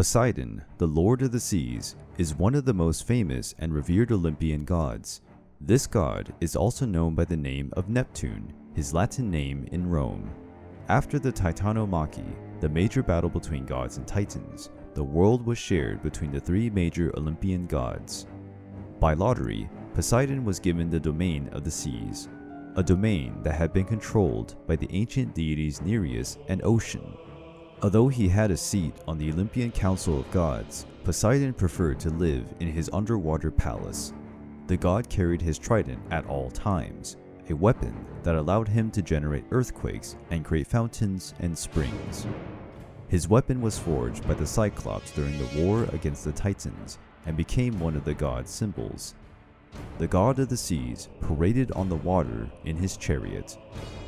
Poseidon, the lord of the seas, is one of the most famous and revered Olympian gods. This god is also known by the name of Neptune, his Latin name in Rome. After the Titanomachy, the major battle between gods and titans, the world was shared between the three major Olympian gods. By lottery, Poseidon was given the domain of the seas, a domain that had been controlled by the ancient deities Nereus and Ocean. Although he had a seat on the Olympian Council of Gods, Poseidon preferred to live in his underwater palace. The god carried his trident at all times, a weapon that allowed him to generate earthquakes and create fountains and springs. His weapon was forged by the Cyclops during the war against the Titans and became one of the god's symbols. The god of the seas paraded on the water in his chariot,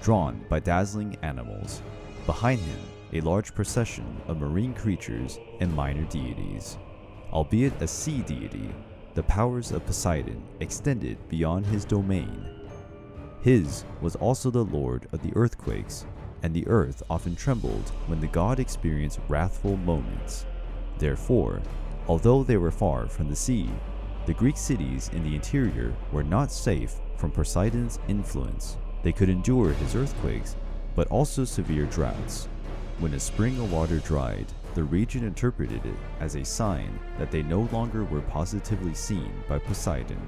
drawn by dazzling animals. Behind him, a large procession of marine creatures and minor deities. Albeit a sea deity, the powers of Poseidon extended beyond his domain. His was also the lord of the earthquakes, and the earth often trembled when the god experienced wrathful moments. Therefore, although they were far from the sea, the Greek cities in the interior were not safe from Poseidon's influence. They could endure his earthquakes, but also severe droughts. When a spring of water dried, the region interpreted it as a sign that they no longer were positively seen by Poseidon.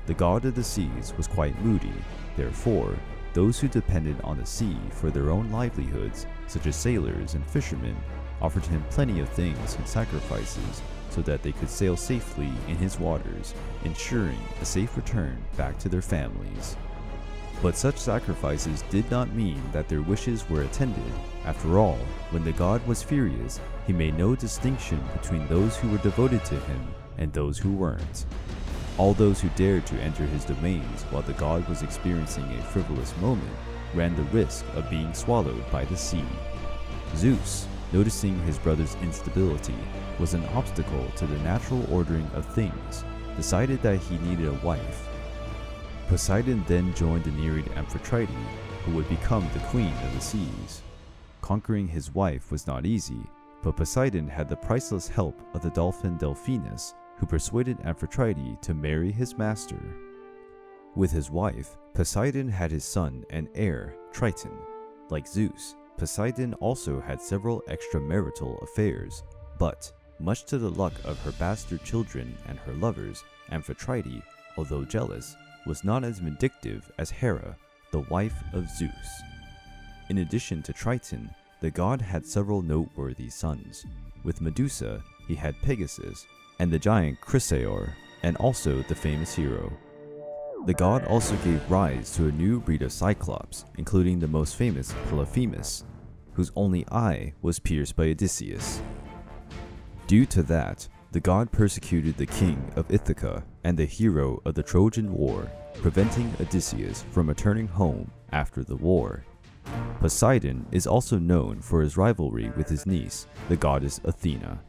The god of the seas was quite moody, therefore, those who depended on the sea for their own livelihoods, such as sailors and fishermen, offered him plenty of things and sacrifices so that they could sail safely in his waters, ensuring a safe return back to their families. But such sacrifices did not mean that their wishes were attended. After all, when the god was furious, he made no distinction between those who were devoted to him and those who weren't. All those who dared to enter his domains while the god was experiencing a frivolous moment ran the risk of being swallowed by the sea. Zeus, noticing his brother's instability was an obstacle to the natural ordering of things, decided that he needed a wife. Poseidon then joined the Nereid Aphrodite, who would become the queen of the seas. Conquering his wife was not easy, but Poseidon had the priceless help of the dolphin Delphinus, who persuaded Aphrodite to marry his master. With his wife, Poseidon had his son and heir, Triton. Like Zeus, Poseidon also had several extramarital affairs, but, much to the luck of her bastard children and her lovers, Aphrodite, although jealous, was not as vindictive as Hera, the wife of Zeus. In addition to Triton, the god had several noteworthy sons. With Medusa, he had Pegasus, and the giant Chrysaor, and also the famous hero. The god also gave rise to a new breed of Cyclops, including the most famous Polyphemus, whose only eye was pierced by Odysseus. Due to that, the god persecuted the king of Ithaca and the hero of the Trojan War, preventing Odysseus from returning home after the war. Poseidon is also known for his rivalry with his niece, the goddess Athena.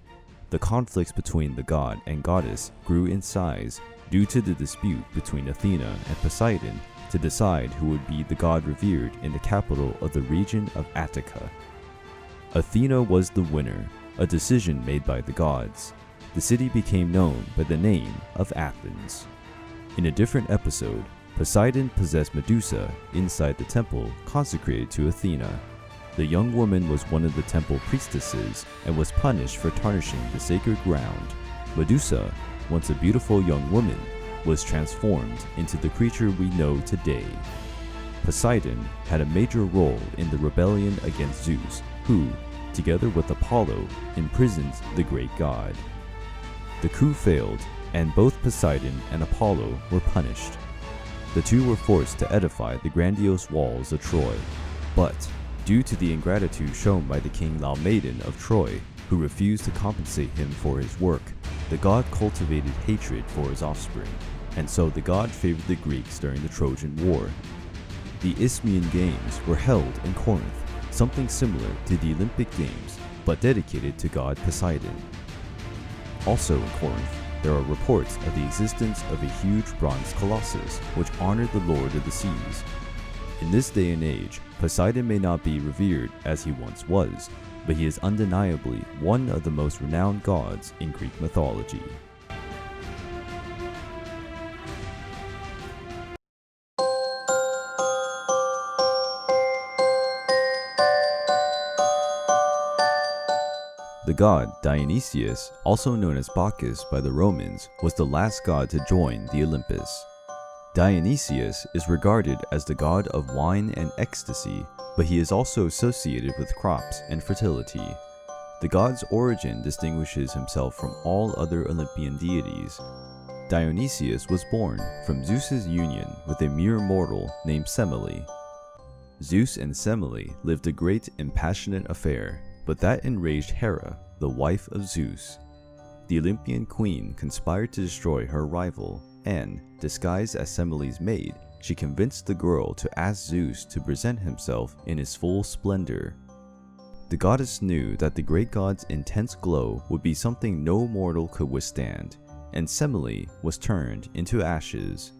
The conflicts between the god and goddess grew in size due to the dispute between Athena and Poseidon to decide who would be the god revered in the capital of the region of Attica. Athena was the winner, a decision made by the gods. The city became known by the name of Athens. In a different episode, Poseidon possessed Medusa inside the temple consecrated to Athena. The young woman was one of the temple priestesses and was punished for tarnishing the sacred ground. Medusa, once a beautiful young woman, was transformed into the creature we know today. Poseidon had a major role in the rebellion against Zeus, who, together with Apollo, imprisoned the great god. The coup failed, and both Poseidon and Apollo were punished. The two were forced to edify the grandiose walls of Troy, but due to the ingratitude shown by the king Laomedon of Troy, who refused to compensate him for his work, the god cultivated hatred for his offspring, and so the god favored the Greeks during the Trojan War. The Isthmian Games were held in Corinth, something similar to the Olympic Games, but dedicated to god Poseidon. Also in Corinth, there are reports of the existence of a huge bronze colossus which honored the lord of the seas. In this day and age, Poseidon may not be revered as he once was, but he is undeniably one of the most renowned gods in Greek mythology. The god Dionysius, also known as Bacchus by the Romans, was the last god to join the Olympus. Dionysius is regarded as the god of wine and ecstasy, but he is also associated with crops and fertility. The god's origin distinguishes himself from all other Olympian deities. Dionysius was born from Zeus's union with a mere mortal named Semele. Zeus and Semele lived a great and passionate affair, but that enraged Hera, the wife of Zeus. The Olympian queen conspired to destroy her rival, and, disguised as Semele's maid, she convinced the girl to ask Zeus to present himself in his full splendor. The goddess knew that the great god's intense glow would be something no mortal could withstand, and Semele was turned into ashes.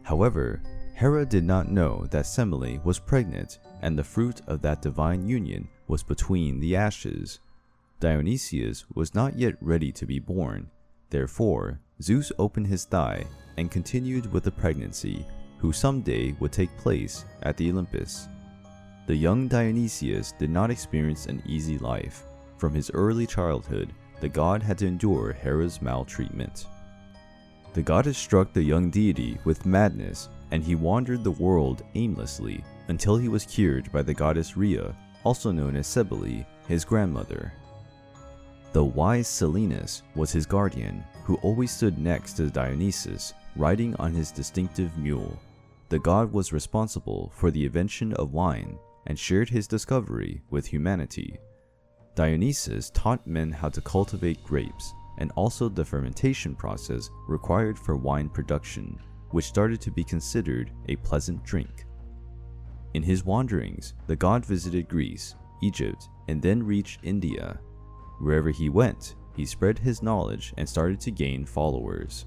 However, Hera did not know that Semele was pregnant, and the fruit of that divine union was between the ashes. Dionysius was not yet ready to be born. Therefore, Zeus opened his thigh and continued with the pregnancy, who someday would take place at the Olympus. The young Dionysius did not experience an easy life. From his early childhood, the god had to endure Hera's maltreatment. The goddess struck the young deity with madness, and he wandered the world aimlessly until he was cured by the goddess Rhea, also known as Cybele, his grandmother. The wise Silenus was his guardian, who always stood next to Dionysus, riding on his distinctive mule. The god was responsible for the invention of wine and shared his discovery with humanity. Dionysus taught men how to cultivate grapes and also the fermentation process required for wine production, which started to be considered a pleasant drink. In his wanderings, the god visited Greece, Egypt, and then reached India. Wherever he went, he spread his knowledge and started to gain followers.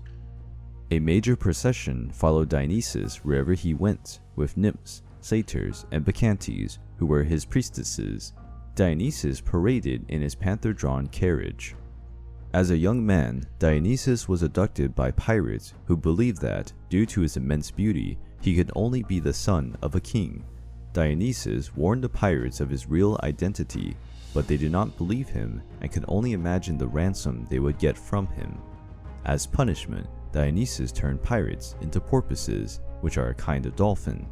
A major procession followed Dionysus wherever he went, with nymphs, satyrs, and bacchantes, who were his priestesses. Dionysus paraded in his panther-drawn carriage. As a young man, Dionysus was abducted by pirates who believed that, due to his immense beauty, he could only be the son of a king. Dionysus warned the pirates of his real identity, but they did not believe him and could only imagine the ransom they would get from him. As punishment, Dionysus turned pirates into porpoises, which are a kind of dolphin.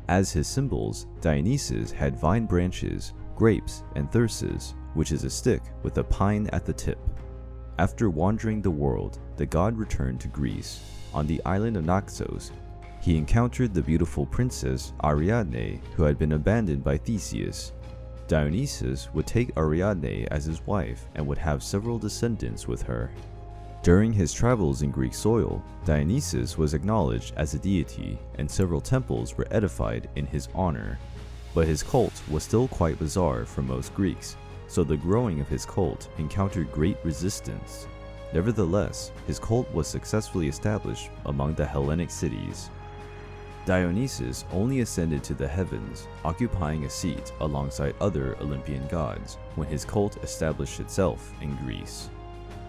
As his symbols, Dionysus had vine branches, grapes, and thyrsus, which is a stick with a pine at the tip. After wandering the world, the god returned to Greece. On the island of Naxos, he encountered the beautiful princess Ariadne, who had been abandoned by Theseus. Dionysus would take Ariadne as his wife and would have several descendants with her. During his travels in Greek soil, Dionysus was acknowledged as a deity, and several temples were edified in his honor. But his cult was still quite bizarre for most Greeks, so the growing of his cult encountered great resistance. Nevertheless, his cult was successfully established among the Hellenic cities. Dionysus only ascended to the heavens, occupying a seat alongside other Olympian gods, when his cult established itself in Greece.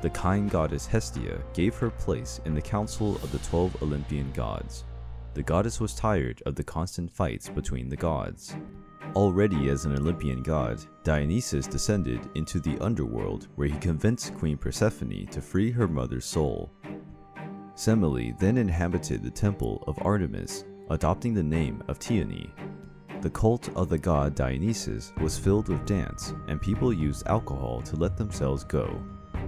The kind goddess Hestia gave her place in the council of the 12 Olympian gods. The goddess was tired of the constant fights between the gods. Already as an Olympian god, Dionysus descended into the underworld, where he convinced Queen Persephone to free her mother's soul. Semele then inhabited the temple of Artemis, adopting the name of Dione. The cult of the god Dionysus was filled with dance, and people used alcohol to let themselves go.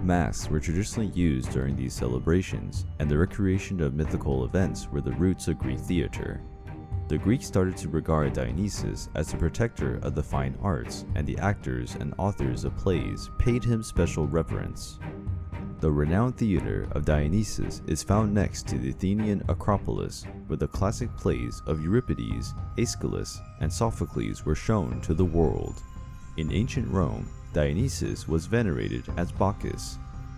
Masks were traditionally used during these celebrations, and the recreation of mythical events were the roots of Greek theater. The Greeks started to regard Dionysus as the protector of the fine arts, and the actors and authors of plays paid him special reverence. The renowned theater of Dionysus is found next to the Athenian Acropolis, where the classic plays of Euripides, Aeschylus, and Sophocles were shown to the world. In ancient Rome, Dionysus was venerated as Bacchus.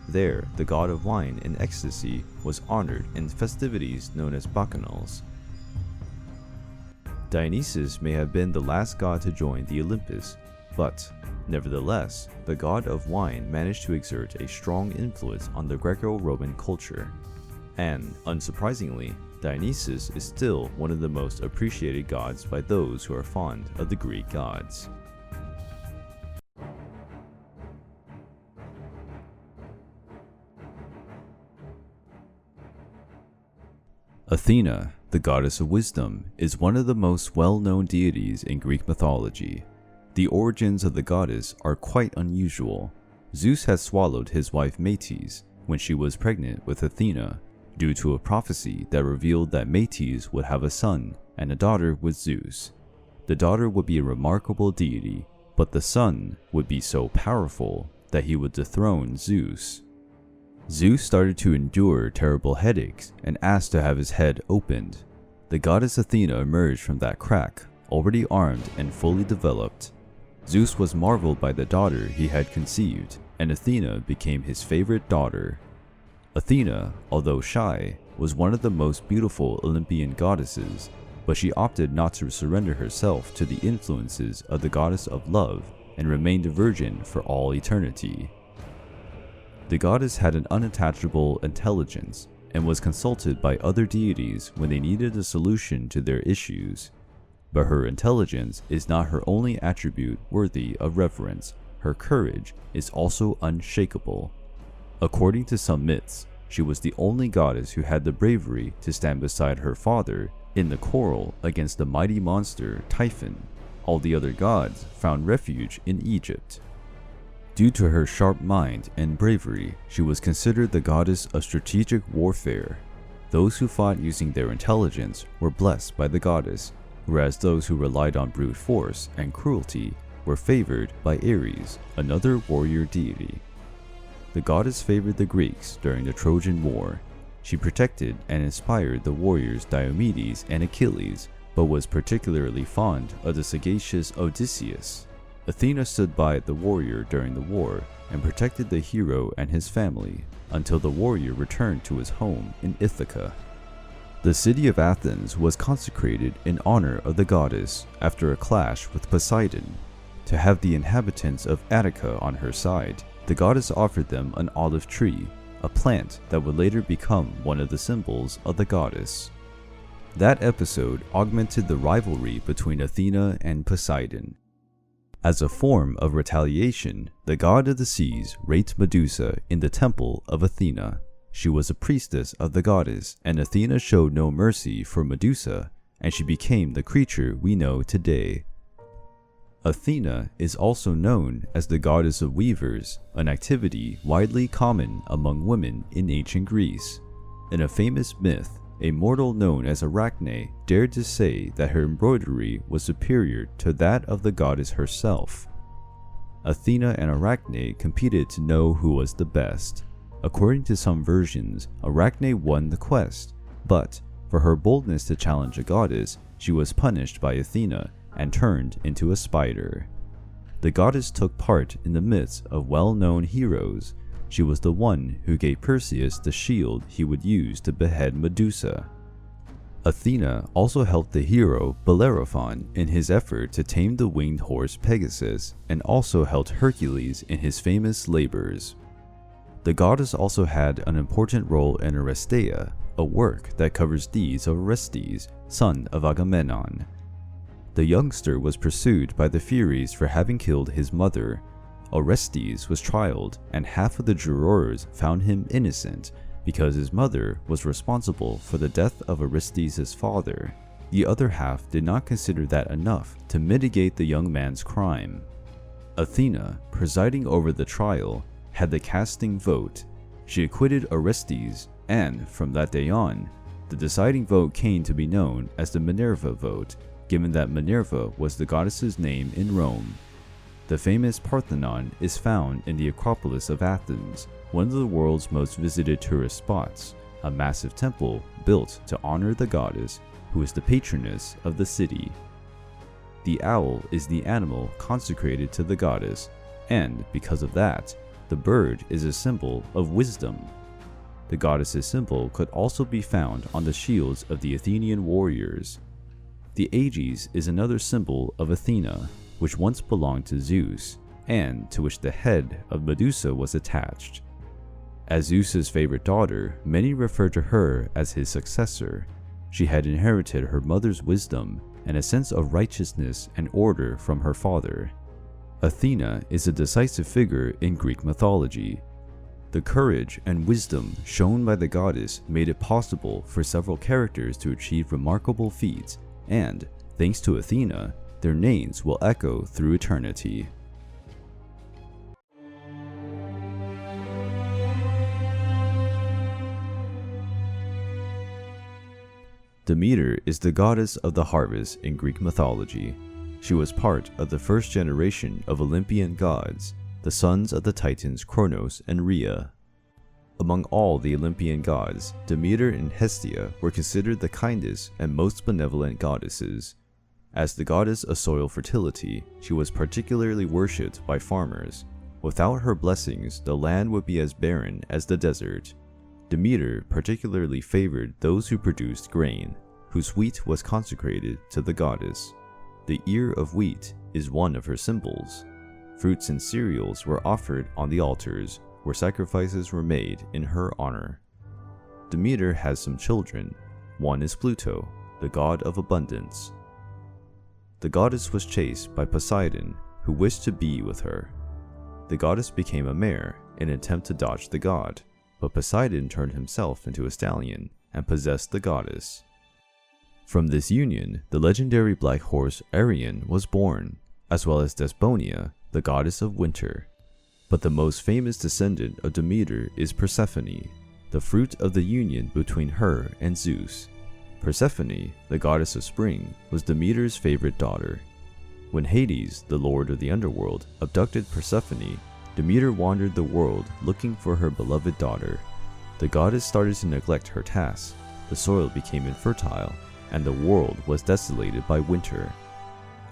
There, the god of wine and ecstasy was honored in festivities known as bacchanals. Dionysus may have been the last god to join the Olympus, but Nevertheless, the god of wine managed to exert a strong influence on the Greco-Roman culture. And, unsurprisingly, Dionysus is still one of the most appreciated gods by those who are fond of the Greek gods. Athena, the goddess of wisdom, is one of the most well-known deities in Greek mythology. The origins of the goddess are quite unusual. Zeus had swallowed his wife Metis when she was pregnant with Athena, due to a prophecy that revealed that Metis would have a son and a daughter with Zeus. The daughter would be a remarkable deity, but the son would be so powerful that he would dethrone Zeus. Zeus started to endure terrible headaches and asked to have his head opened. The goddess Athena emerged from that crack, already armed and fully developed. Zeus was marveled by the daughter he had conceived, and Athena became his favorite daughter. Athena, although shy, was one of the most beautiful Olympian goddesses, but she opted not to surrender herself to the influences of the goddess of love and remained a virgin for all eternity. The goddess had an unattachable intelligence and was consulted by other deities when they needed a solution to their issues. But her intelligence is not her only attribute worthy of reverence. Her courage is also unshakable. According to some myths, she was the only goddess who had the bravery to stand beside her father in the quarrel against the mighty monster Typhon. All the other gods found refuge in Egypt. Due to her sharp mind and bravery, she was considered the goddess of strategic warfare. Those who fought using their intelligence were blessed by the goddess, whereas those who relied on brute force and cruelty were favored by Ares, another warrior deity. The goddess favored the Greeks during the Trojan War. She protected and inspired the warriors Diomedes and Achilles, but was particularly fond of the sagacious Odysseus. Athena stood by the warrior during the war and protected the hero and his family until the warrior returned to his home in Ithaca. The city of Athens was consecrated in honor of the goddess after a clash with Poseidon. To have the inhabitants of Attica on her side, the goddess offered them an olive tree, a plant that would later become one of the symbols of the goddess. That episode augmented the rivalry between Athena and Poseidon. As a form of retaliation, the god of the seas raped Medusa in the temple of Athena. She was a priestess of the goddess, and Athena showed no mercy for Medusa, and she became the creature we know today. Athena is also known as the goddess of weavers, an activity widely common among women in ancient Greece. In a famous myth, a mortal known as Arachne dared to say that her embroidery was superior to that of the goddess herself. Athena and Arachne competed to know who was the best. According to some versions, Arachne won the quest, but for her boldness to challenge a goddess, she was punished by Athena and turned into a spider. The goddess took part in the myths of well-known heroes. She was the one who gave Perseus the shield he would use to behead Medusa. Athena also helped the hero Bellerophon in his effort to tame the winged horse Pegasus, and also helped Hercules in his famous labors. The goddess also had an important role in Oresteia, a work that covers deeds of Orestes, son of Agamemnon. The youngster was pursued by the Furies for having killed his mother. Orestes was trialed, and half of the jurors found him innocent because his mother was responsible for the death of Orestes' father. The other half did not consider that enough to mitigate the young man's crime. Athena, presiding over the trial, had the casting vote. She acquitted Orestes, and from that day on, the deciding vote came to be known as the Minerva vote, given that Minerva was the goddess's name in Rome. The famous Parthenon is found in the Acropolis of Athens, one of the world's most visited tourist spots, a massive temple built to honor the goddess, who is the patroness of the city. The owl is the animal consecrated to the goddess, and because of that, the bird is a symbol of wisdom. The goddess's symbol could also be found on the shields of the Athenian warriors. The Aegis is another symbol of Athena, which once belonged to Zeus. and to which the head of Medusa was attached. As Zeus's favorite daughter, many refer to her as his successor. She had inherited her mother's wisdom and a sense of righteousness and order from her father. Athena is a decisive figure in Greek mythology. The courage and wisdom shown by the goddess made it possible for several characters to achieve remarkable feats, and, thanks to Athena, their names will echo through eternity. Demeter is the goddess of the harvest in Greek mythology. She was part of the first generation of Olympian gods, the sons of the Titans Kronos and Rhea. Among all the Olympian gods, Demeter and Hestia were considered the kindest and most benevolent goddesses. As the goddess of soil fertility, she was particularly worshipped by farmers. Without her blessings, the land would be as barren as the desert. Demeter particularly favored those who produced grain, whose wheat was consecrated to the goddess. The ear of wheat is one of her symbols. Fruits and cereals were offered on the altars, where sacrifices were made in her honor. Demeter has some children. One is Pluto, the god of abundance. The goddess was chased by Poseidon, who wished to be with her. The goddess became a mare in an attempt to dodge the god, but Poseidon turned himself into a stallion and possessed the goddess. From this union, the legendary black horse Arion was born, as well as Desponia, the goddess of winter. But the most famous descendant of Demeter is Persephone, the fruit of the union between her and Zeus. Persephone, the goddess of spring, was Demeter's favorite daughter. When Hades, the lord of the underworld, abducted Persephone, Demeter wandered the world looking for her beloved daughter. The goddess started to neglect her tasks, the soil became infertile, and the world was desolated by winter.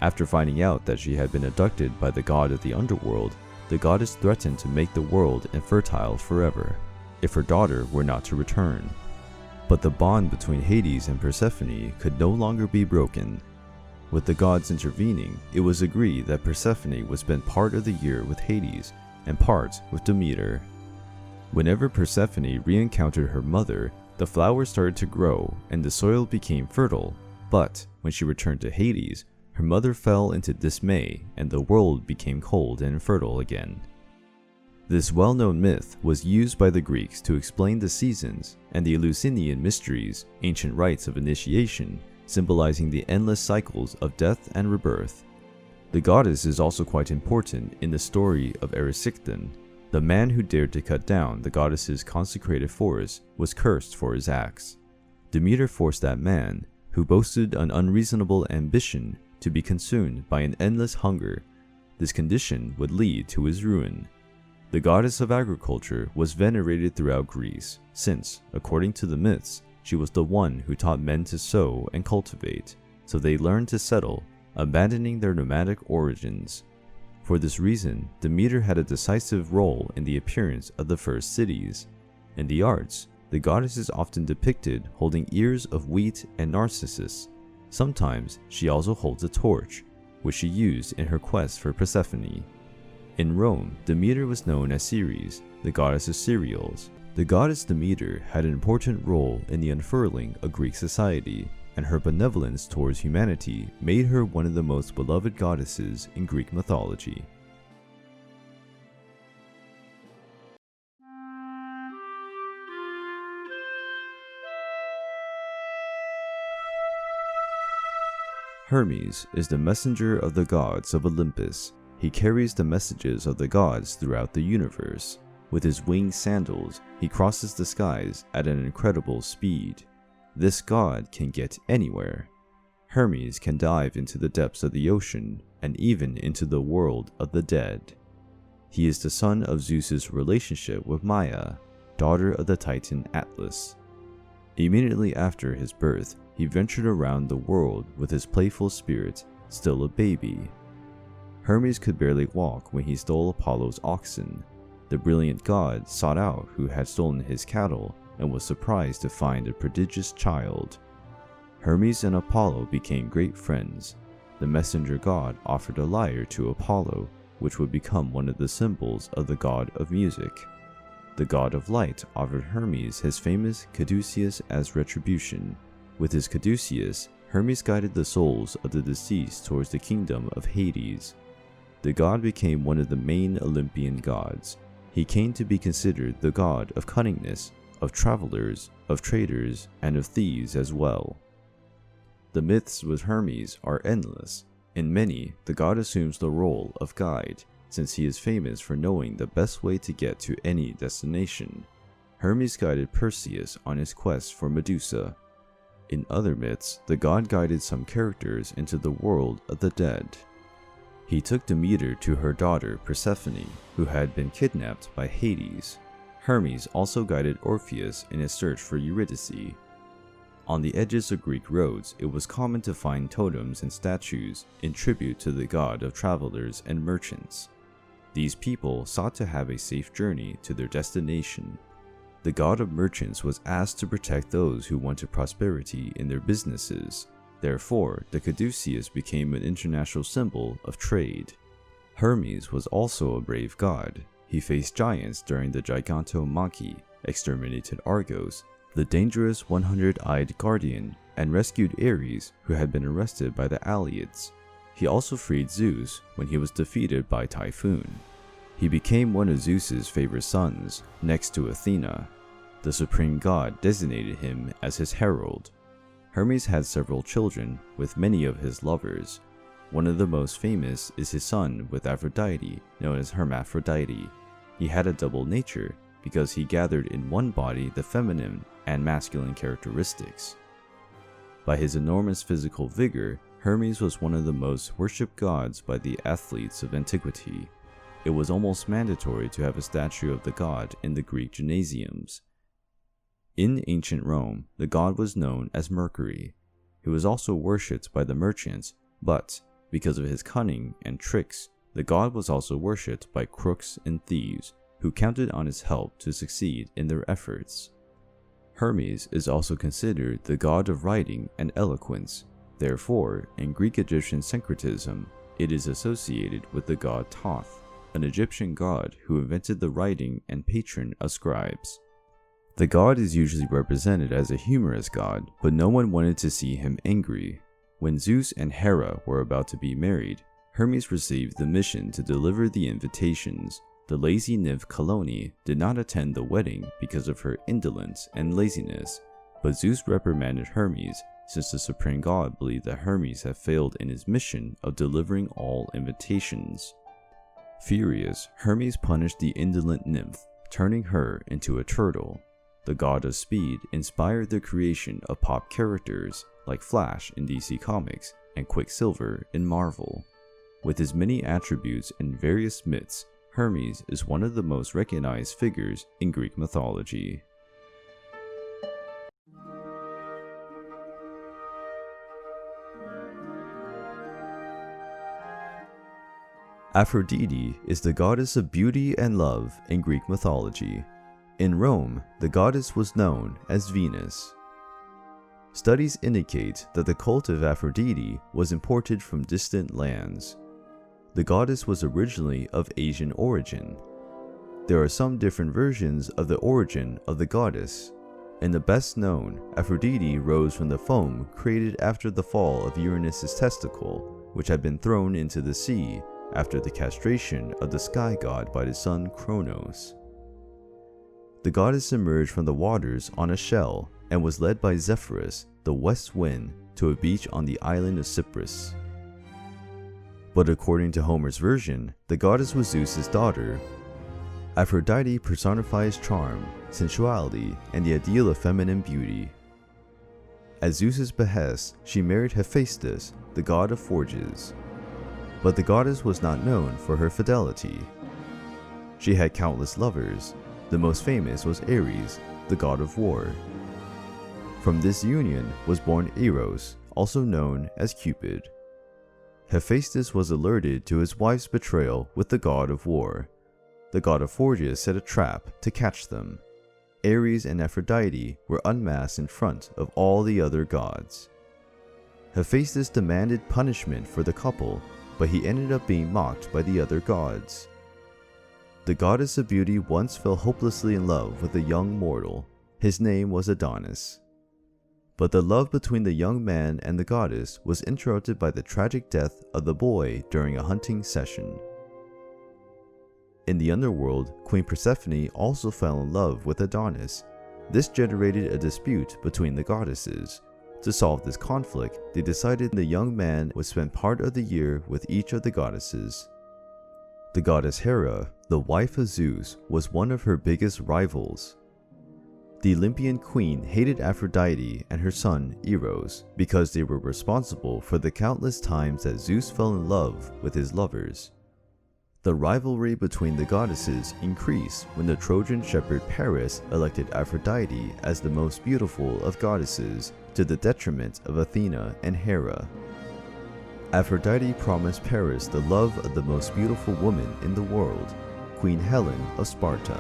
After finding out that she had been abducted by the god of the underworld, the goddess threatened to make the world infertile forever, if her daughter were not to return. But the bond between Hades and Persephone could no longer be broken. With the gods intervening, it was agreed that Persephone would spend part of the year with Hades and part with Demeter. Whenever Persephone re-encountered her mother, the flowers started to grow and the soil became fertile, but when she returned to Hades, her mother fell into dismay and the world became cold and infertile again. This well-known myth was used by the Greeks to explain the seasons and the Eleusinian mysteries, ancient rites of initiation, symbolizing the endless cycles of death and rebirth. The goddess is also quite important in the story of Erysichthon. The man who dared to cut down the goddess's consecrated forest was cursed for his acts. Demeter forced that man, who boasted an unreasonable ambition, to be consumed by an endless hunger. This condition would lead to his ruin. The goddess of agriculture was venerated throughout Greece, since, according to the myths, she was the one who taught men to sow and cultivate, so they learned to settle, abandoning their nomadic origins. For this reason, Demeter had a decisive role in the appearance of the first cities. In the arts, the goddess is often depicted holding ears of wheat and narcissus. Sometimes she also holds a torch, which she used in her quest for Persephone. In Rome, Demeter was known as Ceres, the goddess of cereals. The goddess Demeter had an important role in the unfurling of Greek society, and her benevolence towards humanity made her one of the most beloved goddesses in Greek mythology. Hermes is the messenger of the gods of Olympus. He carries the messages of the gods throughout the universe. With his winged sandals, he crosses the skies at an incredible speed. This god can get anywhere. Hermes can dive into the depths of the ocean and even into the world of the dead. He is the son of Zeus's relationship with Maia, daughter of the Titan Atlas. Immediately after his birth, he ventured around the world with his playful spirit, still a baby. Hermes could barely walk when he stole Apollo's oxen. The brilliant god sought out who had stolen his cattle and was surprised to find a prodigious child. Hermes and Apollo became great friends. The messenger god offered a lyre to Apollo, which would become one of the symbols of the god of music. The god of light offered Hermes his famous caduceus as retribution. With his caduceus, Hermes guided the souls of the deceased towards the kingdom of Hades. The god became one of the main Olympian gods. He came to be considered the god of cunningness, of travelers, of traders, and of thieves as well. The myths with Hermes are endless. In many, the god assumes the role of guide, since he is famous for knowing the best way to get to any destination. Hermes guided Perseus on his quest for Medusa. In other myths, the god guided some characters into the world of the dead. He took Demeter to her daughter Persephone, who had been kidnapped by Hades. Hermes also guided Orpheus in his search for Eurydice. On the edges of Greek roads, it was common to find totems and statues in tribute to the god of travelers and merchants. These people sought to have a safe journey to their destination. The god of merchants was asked to protect those who wanted prosperity in their businesses. Therefore, the caduceus became an international symbol of trade. Hermes was also a brave god. He faced giants during the Gigantomachy, exterminated Argos, the dangerous 100-eyed guardian, and rescued Ares, who had been arrested by the Alliads. He also freed Zeus when he was defeated by Typhoon. He became one of Zeus's favorite sons, next to Athena. The supreme god designated him as his herald. Hermes had several children with many of his lovers. One of the most famous is his son with Aphrodite, known as Hermaphrodite. He had a double nature because he gathered in one body the feminine and masculine characteristics. By his enormous physical vigor, Hermes was one of the most worshipped gods by the athletes of antiquity. It was almost mandatory to have a statue of the god in the Greek gymnasiums. In ancient Rome, the god was known as Mercury. He was also worshipped by the merchants, but because of his cunning and tricks, the god was also worshipped by crooks and thieves who counted on his help to succeed in their efforts. Hermes is also considered the god of writing and eloquence. Therefore, in Greek-Egyptian syncretism, it is associated with the god Thoth, an Egyptian god who invented the writing and patron of scribes. The god is usually represented as a humorous god, but no one wanted to see him angry. When Zeus and Hera were about to be married, Hermes received the mission to deliver the invitations. The lazy nymph Calliope did not attend the wedding because of her indolence and laziness, but Zeus reprimanded Hermes since the supreme god believed that Hermes had failed in his mission of delivering all invitations. Furious, Hermes punished the indolent nymph, turning her into a turtle. The god of speed inspired the creation of pop characters like Flash in DC Comics and Quicksilver in Marvel. With his many attributes and various myths, Hermes is one of the most recognized figures in Greek mythology. Aphrodite is the goddess of beauty and love in Greek mythology. In Rome, the goddess was known as Venus. Studies indicate that the cult of Aphrodite was imported from distant lands. The goddess was originally of Asian origin. There are some different versions of the origin of the goddess. In the best known, Aphrodite rose from the foam created after the fall of Uranus's testicle, which had been thrown into the sea after the castration of the sky god by the son Kronos. The goddess emerged from the waters on a shell and was led by Zephyrus, the west wind, to a beach on the island of Cyprus. But according to Homer's version, the goddess was Zeus's daughter. Aphrodite personifies charm, sensuality, and the ideal of feminine beauty. At Zeus's behest, she married Hephaestus, the god of forges. But the goddess was not known for her fidelity. She had countless lovers. The most famous was Ares, the god of war. From this union was born Eros, also known as Cupid. Hephaestus was alerted to his wife's betrayal with the god of war. The god of forges set a trap to catch them. Ares and Aphrodite were unmasked in front of all the other gods. Hephaestus demanded punishment for the couple, but he ended up being mocked by the other gods. The goddess of beauty once fell hopelessly in love with a young mortal. His name was Adonis. But the love between the young man and the goddess was interrupted by the tragic death of the boy during a hunting session. In the underworld, Queen Persephone also fell in love with Adonis. This generated a dispute between the goddesses. To solve this conflict, they decided the young man would spend part of the year with each of the goddesses. The goddess Hera, the wife of Zeus, was one of her biggest rivals. The Olympian queen hated Aphrodite and her son Eros because they were responsible for the countless times that Zeus fell in love with his lovers. The rivalry between the goddesses increased when the Trojan shepherd Paris elected Aphrodite as the most beautiful of goddesses, to the detriment of Athena and Hera. Aphrodite promised Paris the love of the most beautiful woman in the world, Queen Helen of Sparta.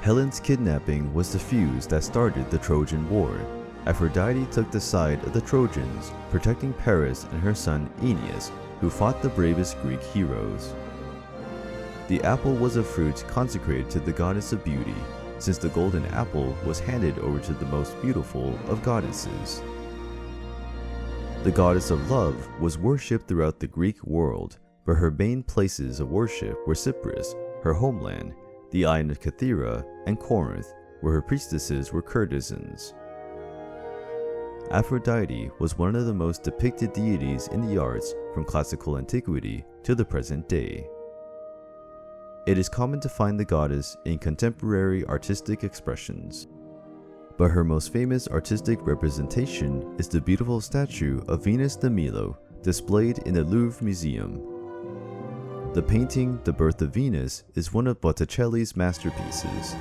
Helen's kidnapping was the fuse that started the Trojan War. Aphrodite took the side of the Trojans, protecting Paris and her son Aeneas, who fought the bravest Greek heroes. The apple was a fruit consecrated to the goddess of beauty, since the golden apple was handed over to the most beautiful of goddesses. The goddess of love was worshipped throughout the Greek world, but her main places of worship were Cyprus, her homeland, the island of Cythera, and Corinth, where her priestesses were courtesans. Aphrodite was one of the most depicted deities in the arts from classical antiquity to the present day. It is common to find the goddess in contemporary artistic expressions, but her most famous artistic representation is the beautiful statue of Venus de Milo displayed in the Louvre Museum. The painting The Birth of Venus is one of Botticelli's masterpieces.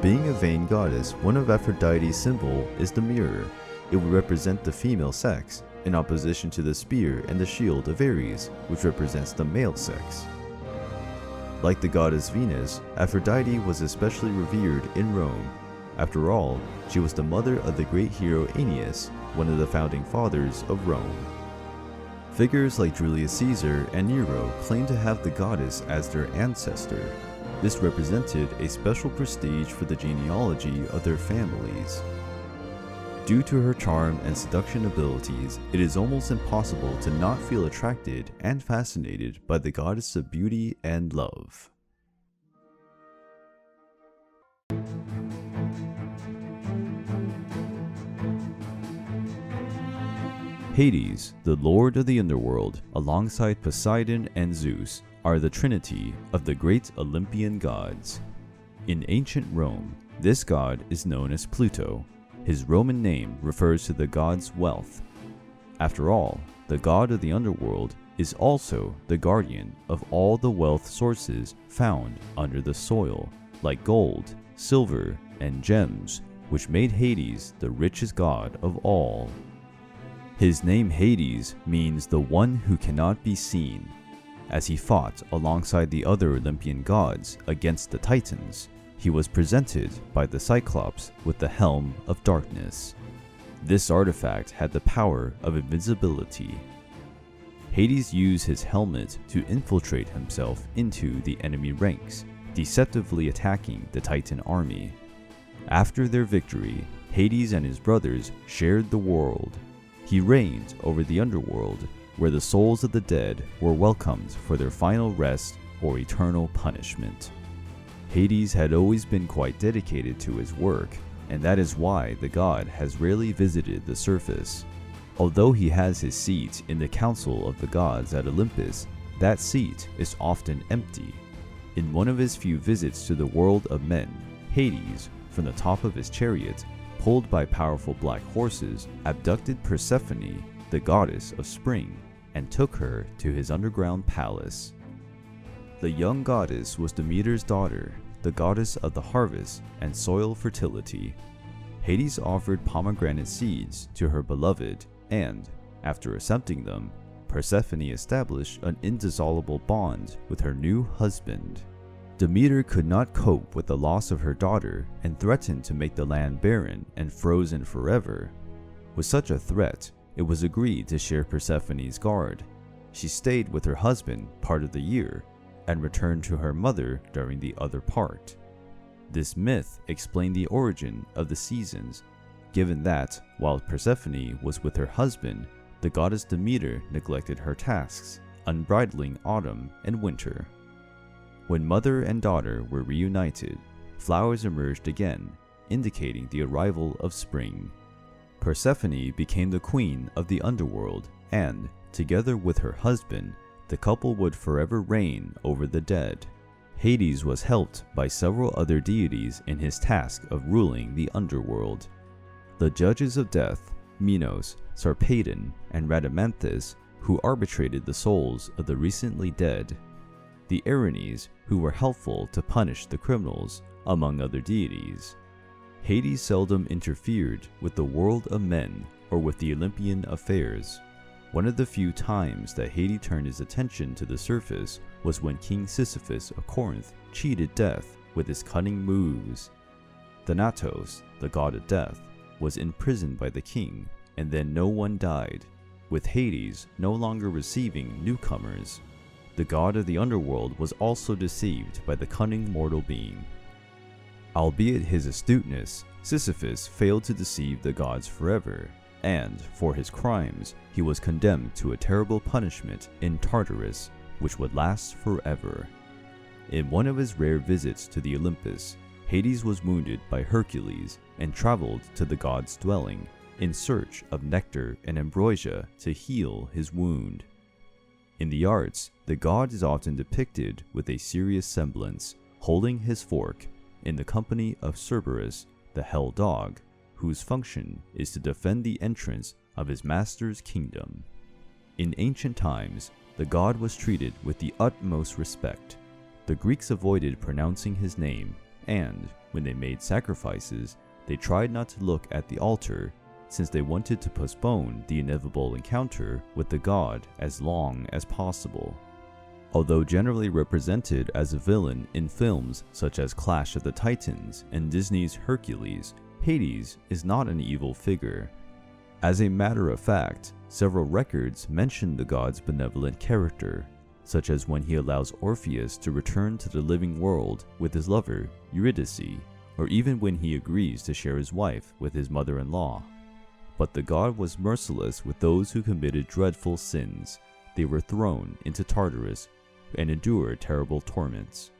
Being a vain goddess, one of Aphrodite's symbols is the mirror. It would represent the female sex, in opposition to the spear and the shield of Ares, which represents the male sex. Like the goddess Venus, Aphrodite was especially revered in Rome. After all, she was the mother of the great hero Aeneas, one of the founding fathers of Rome. Figures like Julius Caesar and Nero claimed to have the goddess as their ancestor. This represented a special prestige for the genealogy of their families. Due to her charm and seduction abilities, it is almost impossible to not feel attracted and fascinated by the goddess of beauty and love. Hades, the lord of the underworld, alongside Poseidon and Zeus, are the trinity of the great Olympian gods. In ancient Rome, this god is known as Pluto. His Roman name refers to the god's wealth. After all, the god of the underworld is also the guardian of all the wealth sources found under the soil, like gold, silver, and gems, which made Hades the richest god of all. His name Hades means the one who cannot be seen. As he fought alongside the other Olympian gods against the Titans, he was presented by the Cyclops with the Helm of Darkness. This artifact had the power of invisibility. Hades used his helmet to infiltrate himself into the enemy ranks, deceptively attacking the Titan army. After their victory, Hades and his brothers shared the world. He reigned over the underworld, where the souls of the dead were welcomed for their final rest or eternal punishment. Hades had always been quite dedicated to his work, and that is why the god has rarely visited the surface. Although he has his seat in the council of the gods at Olympus, that seat is often empty. In one of his few visits to the world of men, Hades, from the top of his chariot, pulled by powerful black horses, abducted Persephone, the goddess of spring, and took her to his underground palace. The young goddess was Demeter's daughter, the goddess of the harvest and soil fertility. Hades offered pomegranate seeds to her beloved, and, after accepting them, Persephone established an indissoluble bond with her new husband. Demeter could not cope with the loss of her daughter and threatened to make the land barren and frozen forever. With such a threat, it was agreed to share Persephone's guard. She stayed with her husband part of the year and returned to her mother during the other part. This myth explained the origin of the seasons, given that, while Persephone was with her husband, the goddess Demeter neglected her tasks, unbridling autumn and winter. When mother and daughter were reunited, flowers emerged again, indicating the arrival of spring. Persephone became the queen of the underworld, and, together with her husband, the couple would forever reign over the dead. Hades was helped by several other deities in his task of ruling the underworld. The judges of death, Minos, Sarpedon, and Rhadamanthus, who arbitrated the souls of the recently dead. The Erinyes, who were helpful to punish the criminals, among other deities. Hades seldom interfered with the world of men or with the Olympian affairs. One of the few times that Hades turned his attention to the surface was when King Sisyphus of Corinth cheated death with his cunning moves. Thanatos, the god of death, was imprisoned by the king, and then no one died, with Hades no longer receiving newcomers. The god of the underworld was also deceived by the cunning mortal being. Albeit his astuteness, Sisyphus failed to deceive the gods forever, and for his crimes he was condemned to a terrible punishment in Tartarus, which would last forever. In one of his rare visits to the Olympus, Hades was wounded by Hercules and traveled to the god's dwelling in search of nectar and ambrosia to heal his wound. In the arts, the god is often depicted with a serious semblance, holding his fork, in the company of Cerberus, the hell dog, whose function is to defend the entrance of his master's kingdom. In ancient times, the god was treated with the utmost respect. The Greeks avoided pronouncing his name, and, when they made sacrifices, they tried not to look at the altar, since they wanted to postpone the inevitable encounter with the god as long as possible. Although generally represented as a villain in films such as Clash of the Titans and Disney's Hercules, Hades is not an evil figure. As a matter of fact, several records mention the god's benevolent character, such as when he allows Orpheus to return to the living world with his lover, Eurydice, or even when he agrees to share his wife with his mother-in-law. But the god was merciless with those who committed dreadful sins. They were thrown into Tartarus and endured terrible torments.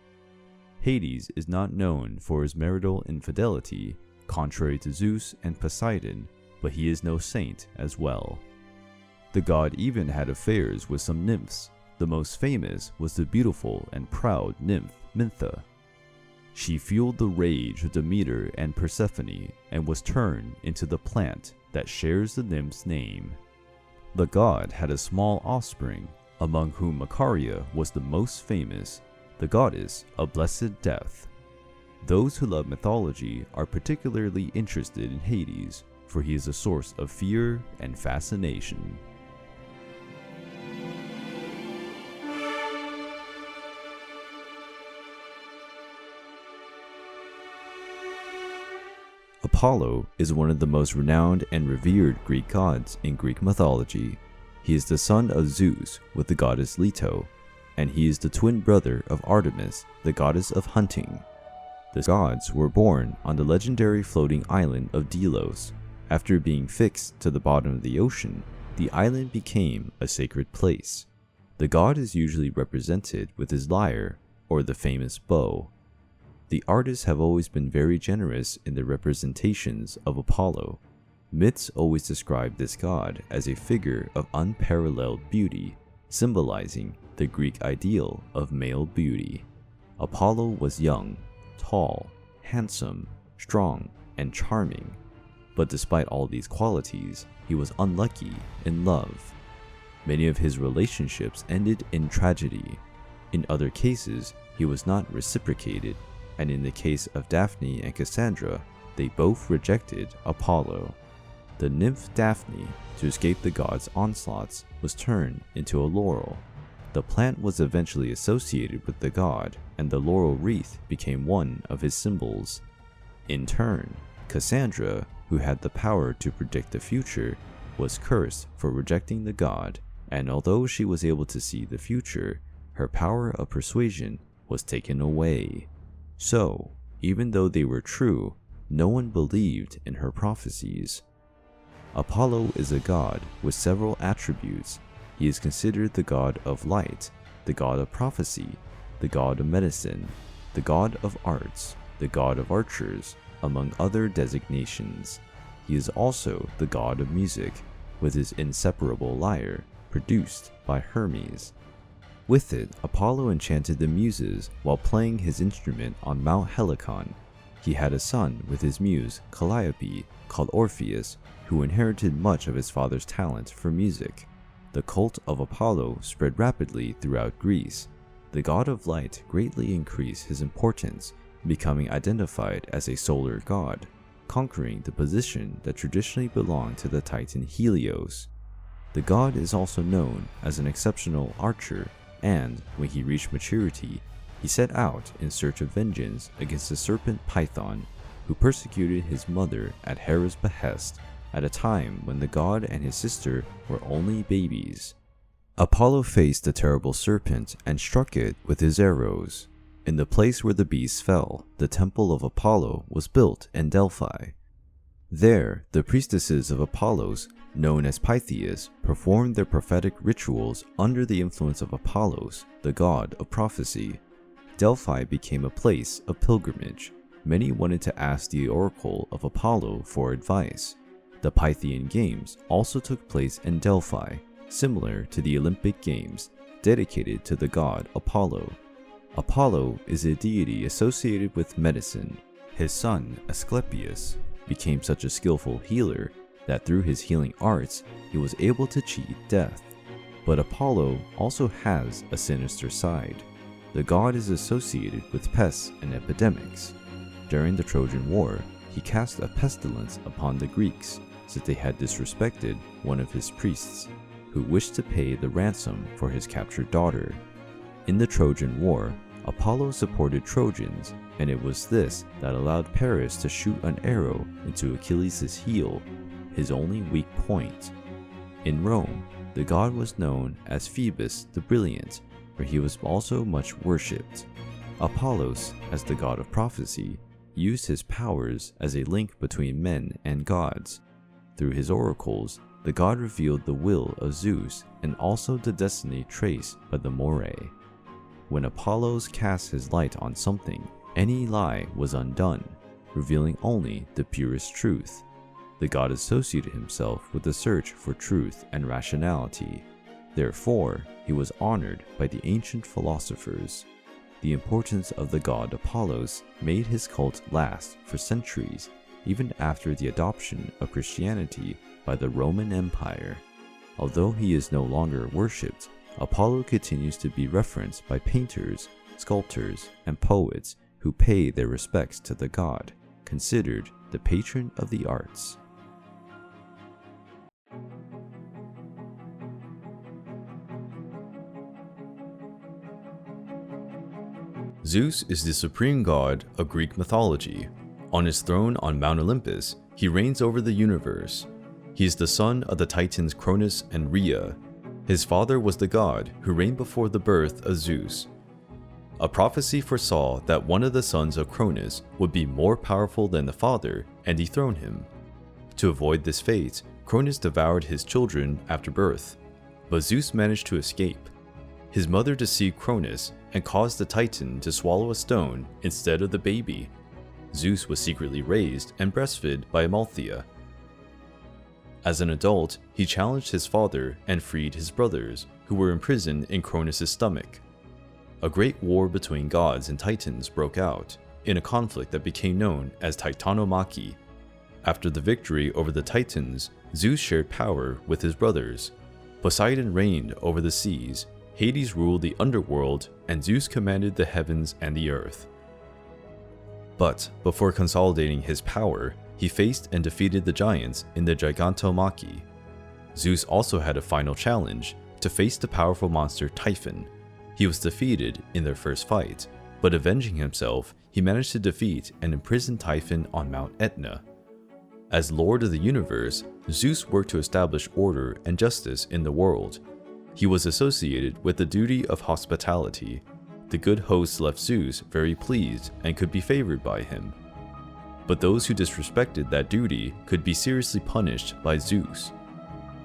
Hades is not known for his marital infidelity, contrary to Zeus and Poseidon, but he is no saint as well. The god even had affairs with some nymphs. The most famous was the beautiful and proud nymph Mintha. She fueled the rage of Demeter and Persephone and was turned into the plant that shares the nymph's name. The god had a small offspring, among whom Macaria was the most famous, the goddess of blessed death. Those who love mythology are particularly interested in Hades, for he is a source of fear and fascination. Apollo is one of the most renowned and revered Greek gods in Greek mythology. He is the son of Zeus with the goddess Leto, and he is the twin brother of Artemis, the goddess of hunting. The gods were born on the legendary floating island of Delos. After being fixed to the bottom of the ocean, the island became a sacred place. The god is usually represented with his lyre, or the famous bow. The artists have always been very generous in their representations of Apollo. Myths always describe this god as a figure of unparalleled beauty, symbolizing the Greek ideal of male beauty. Apollo was young, tall, handsome, strong, and charming. But despite all these qualities, he was unlucky in love. Many of his relationships ended in tragedy. In other cases, he was not reciprocated, and in the case of Daphne and Cassandra, they both rejected Apollo. The nymph Daphne, to escape the god's onslaughts, was turned into a laurel. The plant was eventually associated with the god, and the laurel wreath became one of his symbols. In turn, Cassandra, who had the power to predict the future, was cursed for rejecting the god, and although she was able to see the future, her power of persuasion was taken away. So, even though they were true, no one believed in her prophecies. Apollo is a god with several attributes. He is considered the god of light, the god of prophecy, the god of medicine, the god of arts, the god of archers, among other designations. He is also the god of music, with his inseparable lyre, produced by Hermes. With it, Apollo enchanted the muses while playing his instrument on Mount Helicon. He had a son with his muse Calliope, called Orpheus, who inherited much of his father's talent for music. The cult of Apollo spread rapidly throughout Greece. The god of light greatly increased his importance, becoming identified as a solar god, conquering the position that traditionally belonged to the titan Helios. The god is also known as an exceptional archer, and when he reached maturity, he set out in search of vengeance against the serpent Python, who persecuted his mother at Hera's behest at a time when the god and his sister were only babies. Apollo faced the terrible serpent and struck it with his arrows. In the place where the beast fell, the temple of Apollo was built in Delphi. There, the priestesses of Apollos, known as Pythias, performed their prophetic rituals under the influence of Apollos, the god of prophecy. Delphi became a place of pilgrimage. Many wanted to ask the oracle of Apollo for advice. The Pythian Games also took place in Delphi, similar to the Olympic Games, dedicated to the god Apollo. Apollo is a deity associated with medicine. His son, Asclepius, became such a skillful healer that through his healing arts, he was able to cheat death. But Apollo also has a sinister side. The god is associated with pests and epidemics. During the Trojan War, he cast a pestilence upon the Greeks, since they had disrespected one of his priests, who wished to pay the ransom for his captured daughter. In the Trojan War, Apollo supported Trojans, and it was this that allowed Paris to shoot an arrow into Achilles' heel, his only weak point. In Rome, the god was known as Phoebus the Brilliant, where he was also much worshipped. Apollos, as the god of prophecy, used his powers as a link between men and gods. Through his oracles, the god revealed the will of Zeus and also the destiny traced by the Moirae. When Apollos cast his light on something, any lie was undone, revealing only the purest truth. The god associated himself with the search for truth and rationality. Therefore, he was honored by the ancient philosophers. The importance of the god Apollos made his cult last for centuries, even after the adoption of Christianity by the Roman Empire. Although he is no longer worshipped, Apollo continues to be referenced by painters, sculptors, and poets who pay their respects to the god, considered the patron of the arts. Zeus is the supreme god of Greek mythology. On his throne on Mount Olympus, he reigns over the universe. He is the son of the titans Cronus and Rhea. His father was the god who reigned before the birth of Zeus. A prophecy foresaw that one of the sons of Cronus would be more powerful than the father and dethrone him. To avoid this fate, Cronus devoured his children after birth, but Zeus managed to escape. His mother deceived Cronus and caused the titan to swallow a stone instead of the baby. Zeus was secretly raised and breastfed by Amalthea. As an adult, he challenged his father and freed his brothers, who were imprisoned in Cronus' stomach. A great war between gods and titans broke out, in a conflict that became known as Titanomachy. After the victory over the titans, Zeus shared power with his brothers. Poseidon reigned over the seas, Hades ruled the underworld, and Zeus commanded the heavens and the earth. But before consolidating his power, he faced and defeated the giants in the Gigantomachy. Zeus also had a final challenge, to face the powerful monster Typhon. He was defeated in their first fight, but avenging himself, he managed to defeat and imprison Typhon on Mount Etna. As Lord of the universe, Zeus worked to establish order and justice in the world. He was associated with the duty of hospitality. The good host left Zeus very pleased and could be favored by him. But those who disrespected that duty could be seriously punished by Zeus.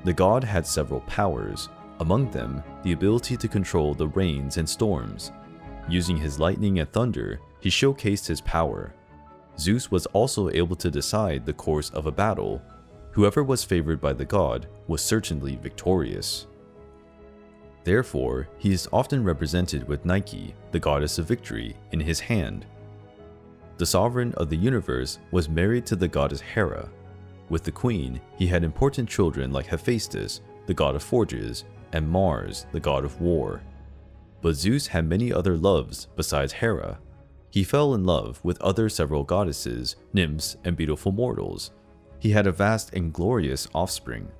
The god had several powers, among them the ability to control the rains and storms. Using his lightning and thunder, he showcased his power. Zeus was also able to decide the course of a battle. Whoever was favored by the god was certainly victorious. Therefore, he is often represented with Nike, the goddess of victory, in his hand. The sovereign of the universe was married to the goddess Hera. With the queen, he had important children like Hephaestus, the god of forges, and Mars, the god of war. But Zeus had many other loves besides Hera. He fell in love with other several goddesses, nymphs, and beautiful mortals. He had a vast and glorious offspring.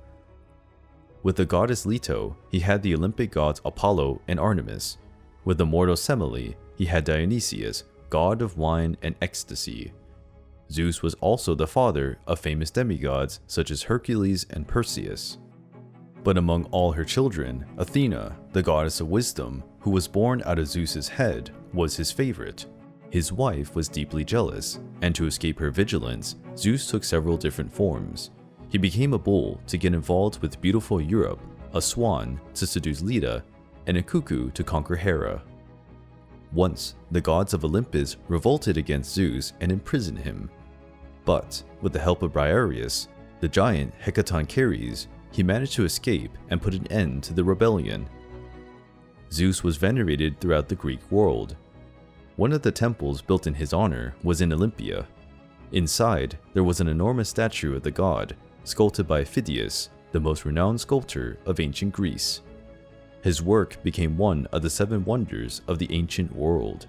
With the goddess Leto, he had the Olympic gods Apollo and Artemis. With the mortal Semele, he had Dionysius, god of wine and ecstasy. Zeus was also the father of famous demigods such as Hercules and Perseus. But among all her children, Athena, the goddess of wisdom, who was born out of Zeus's head, was his favorite. His wife was deeply jealous, and to escape her vigilance, Zeus took several different forms. He became a bull to get involved with beautiful Europe, a swan to seduce Leda, and a cuckoo to conquer Hera. Once, the gods of Olympus revolted against Zeus and imprisoned him. But, with the help of Briareus, the giant Hecatoncheires, he managed to escape and put an end to the rebellion. Zeus was venerated throughout the Greek world. One of the temples built in his honor was in Olympia. Inside, there was an enormous statue of the god, sculpted by Phidias, the most renowned sculptor of ancient Greece. His work became one of the 7 wonders of the ancient world.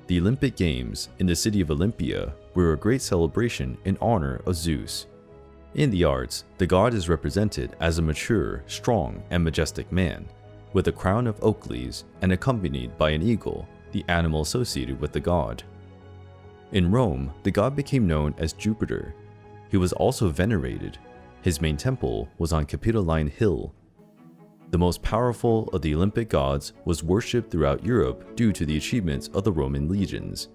The Olympic Games in the city of Olympia were a great celebration in honor of Zeus. In the arts, the god is represented as a mature, strong, and majestic man, with a crown of oak leaves and accompanied by an eagle, the animal associated with the god. In Rome, the god became known as Jupiter. He was also venerated. His main temple was on Capitoline Hill. The most powerful of the Olympic gods was worshipped throughout Europe due to the achievements of the Roman legions.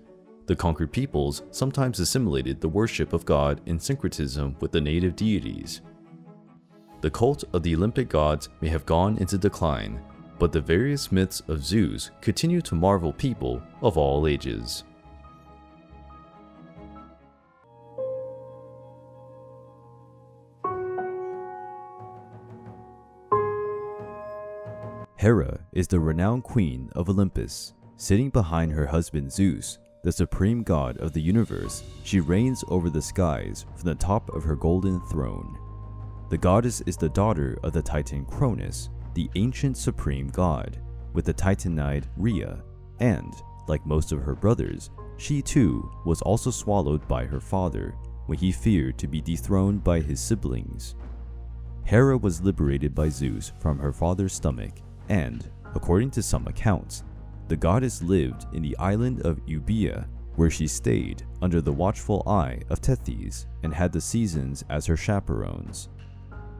The conquered peoples sometimes assimilated the worship of God in syncretism with the native deities. The cult of the Olympic gods may have gone into decline, but the various myths of Zeus continue to marvel people of all ages. Hera is the renowned queen of Olympus. Sitting behind her husband Zeus, the supreme god of the universe, she reigns over the skies from the top of her golden throne. The goddess is the daughter of the titan Cronus, the ancient supreme god, with the titanide Rhea, and, like most of her brothers, she too was also swallowed by her father when he feared to be dethroned by his siblings. Hera was liberated by Zeus from her father's stomach, and, according to some accounts, the goddess lived in the island of Euboea, where she stayed under the watchful eye of Tethys and had the seasons as her chaperones.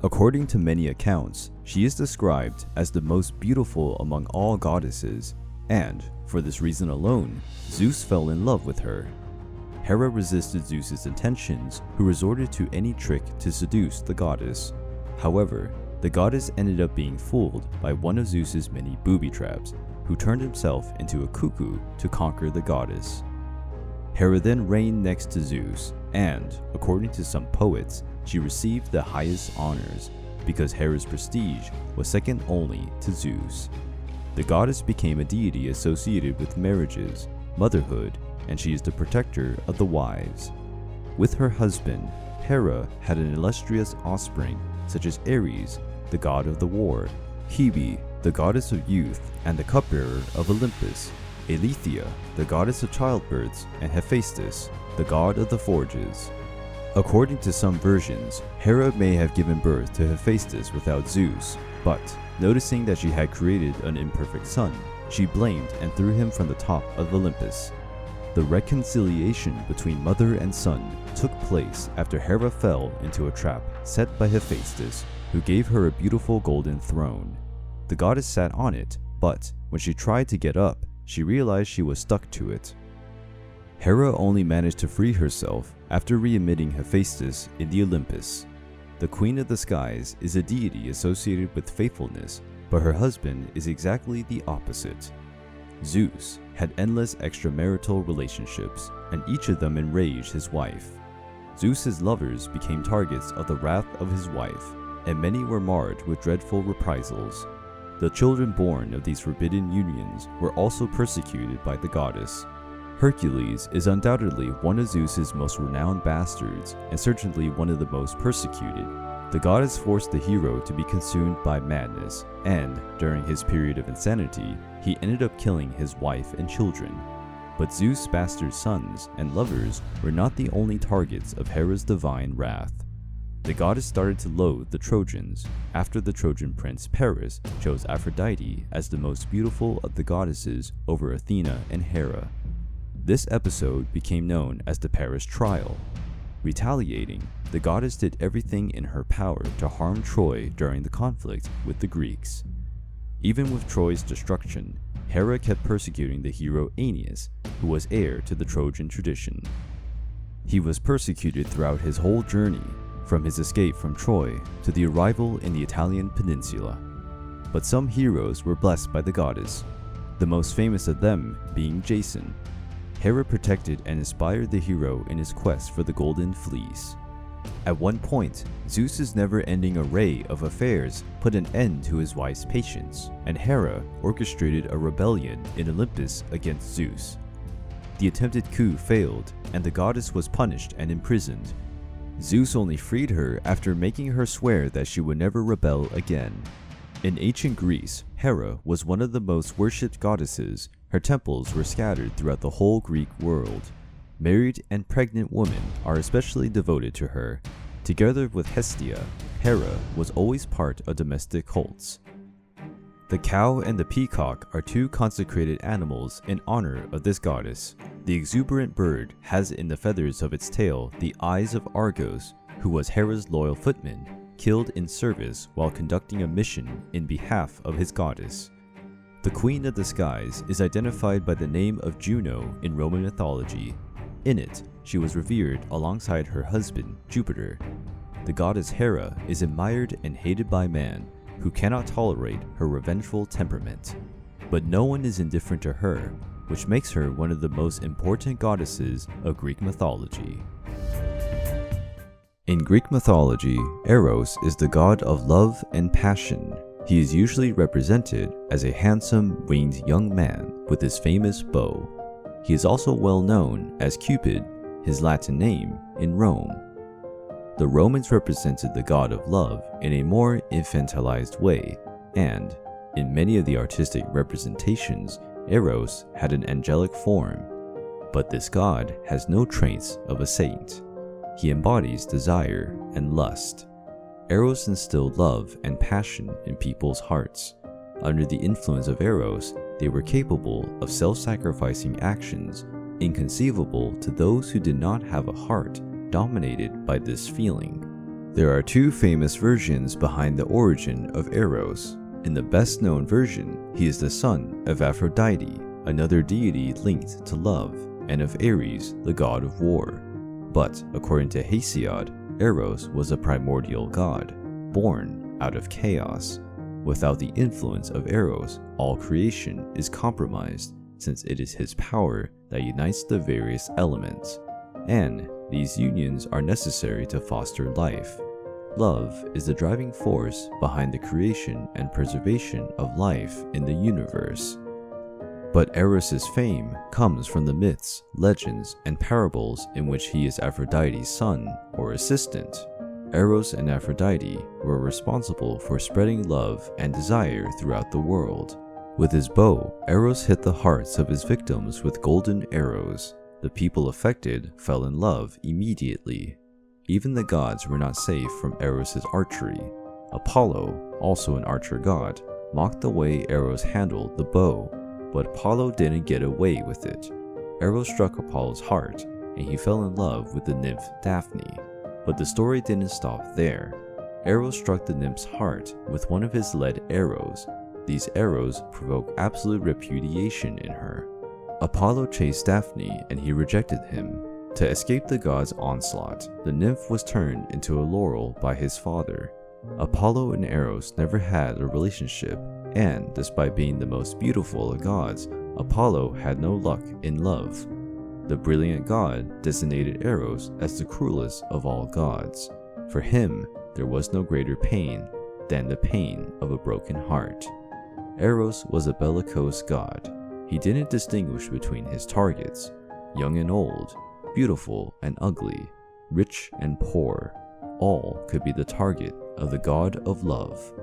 According to many accounts, she is described as the most beautiful among all goddesses, and, for this reason alone, Zeus fell in love with her. Hera resisted Zeus's intentions, who resorted to any trick to seduce the goddess. However, the goddess ended up being fooled by one of Zeus's many booby traps, who turned himself into a cuckoo to conquer the goddess. Hera then reigned next to Zeus, and, according to some poets, she received the highest honors, because Hera's prestige was second only to Zeus. The goddess became a deity associated with marriages, motherhood, and she is the protector of the wives. With her husband, Hera had an illustrious offspring, such as Ares, the god of the war, Hebe, the goddess of youth and the cupbearer of Olympus, Eileithyia, the goddess of childbirths, and Hephaestus, the god of the forges. According to some versions, Hera may have given birth to Hephaestus without Zeus, but, noticing that she had created an imperfect son, she blamed and threw him from the top of Olympus. The reconciliation between mother and son took place after Hera fell into a trap set by Hephaestus, who gave her a beautiful golden throne. The goddess sat on it, but when she tried to get up, she realized she was stuck to it. Hera only managed to free herself after re-emitting Hephaestus in the Olympus. The Queen of the Skies is a deity associated with faithfulness, but her husband is exactly the opposite. Zeus had endless extramarital relationships, and each of them enraged his wife. Zeus's lovers became targets of the wrath of his wife, and many were marred with dreadful reprisals. The children born of these forbidden unions were also persecuted by the goddess. Hercules is undoubtedly one of Zeus's most renowned bastards, and certainly one of the most persecuted. The goddess forced the hero to be consumed by madness, and during his period of insanity, he ended up killing his wife and children. But Zeus' bastard sons and lovers were not the only targets of Hera's divine wrath. The goddess started to loathe the Trojans after the Trojan prince Paris chose Aphrodite as the most beautiful of the goddesses over Athena and Hera. This episode became known as the Paris Trial. Retaliating, the goddess did everything in her power to harm Troy during the conflict with the Greeks. Even with Troy's destruction, Hera kept persecuting the hero Aeneas, who was heir to the Trojan tradition. He was persecuted throughout his whole journey, from his escape from Troy to the arrival in the Italian peninsula. But some heroes were blessed by the goddess, the most famous of them being Jason. Hera protected and inspired the hero in his quest for the Golden Fleece. At one point, Zeus's never-ending array of affairs put an end to his wife's patience, and Hera orchestrated a rebellion in Olympus against Zeus. The attempted coup failed, and the goddess was punished and imprisoned. Zeus only freed her after making her swear that she would never rebel again. In ancient Greece, Hera was one of the most worshipped goddesses. Her temples were scattered throughout the whole Greek world. Married and pregnant women are especially devoted to her. Together with Hestia, Hera was always part of domestic cults. The cow and the peacock are two consecrated animals in honor of this goddess. The exuberant bird has in the feathers of its tail the eyes of Argos, who was Hera's loyal footman, killed in service while conducting a mission in behalf of his goddess. The Queen of the Skies is identified by the name of Juno in Roman mythology. In it, she was revered alongside her husband, Jupiter. The goddess Hera is admired and hated by man, who cannot tolerate her revengeful temperament. But no one is indifferent to her, which makes her one of the most important goddesses of Greek mythology. In Greek mythology, Eros is the god of love and passion. He is usually represented as a handsome, winged young man with his famous bow. He is also well known as Cupid, his Latin name, in Rome. The Romans represented the god of love in a more infantilized way, and, in many of the artistic representations, Eros had an angelic form. But this god has no traits of a saint. He embodies desire and lust. Eros instilled love and passion in people's hearts. Under the influence of Eros, they were capable of self-sacrificing actions inconceivable to those who did not have a heart dominated by this feeling. There are two famous versions behind the origin of Eros. In the best-known version, he is the son of Aphrodite, another deity linked to love, and of Ares, the god of war. But according to Hesiod, Eros was a primordial god, born out of chaos. Without the influence of Eros, all creation is compromised, since it is his power that unites the various elements, and these unions are necessary to foster life. Love is the driving force behind the creation and preservation of life in the universe. But Eros' fame comes from the myths, legends, and parables in which he is Aphrodite's son or assistant. Eros and Aphrodite were responsible for spreading love and desire throughout the world. With his bow, Eros hit the hearts of his victims with golden arrows. The people affected fell in love immediately. Even the gods were not safe from Eros' archery. Apollo, also an archer god, mocked the way Eros handled the bow, but Apollo didn't get away with it. Eros struck Apollo's heart, and he fell in love with the nymph Daphne. But the story didn't stop there. Eros struck the nymph's heart with one of his lead arrows, these arrows provoke absolute repudiation in her. Apollo chased Daphne and he rejected him. To escape the god's onslaught, the nymph was turned into a laurel by his father. Apollo and Eros never had a relationship, and despite being the most beautiful of gods, Apollo had no luck in love. The brilliant god designated Eros as the cruelest of all gods. For him, there was no greater pain than the pain of a broken heart. Eros was a bellicose god. He didn't distinguish between his targets, young and old, beautiful and ugly, rich and poor. All could be the target of the god of love.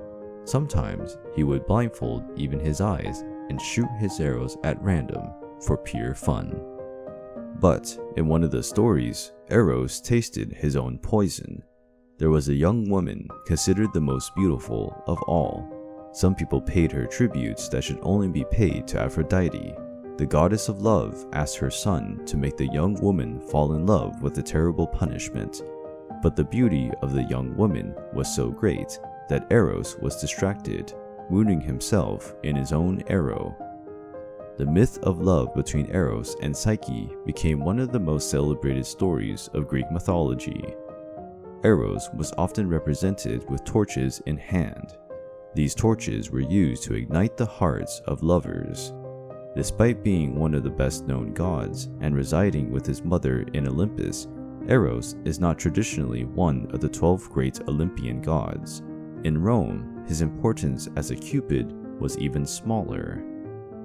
Sometimes he would blindfold even his eyes and shoot his arrows at random for pure fun. But in one of the stories, Eros tasted his own poison. There was a young woman considered the most beautiful of all. Some people paid her tributes that should only be paid to Aphrodite. The goddess of love asked her son to make the young woman fall in love with a terrible punishment. But the beauty of the young woman was so great that Eros was distracted, wounding himself in his own arrow. The myth of love between Eros and Psyche became one of the most celebrated stories of Greek mythology. Eros was often represented with torches in hand. These torches were used to ignite the hearts of lovers. Despite being one of the best-known gods and residing with his mother in Olympus, Eros is not traditionally one of the 12 great Olympian gods. In Rome, his importance as a Cupid was even smaller.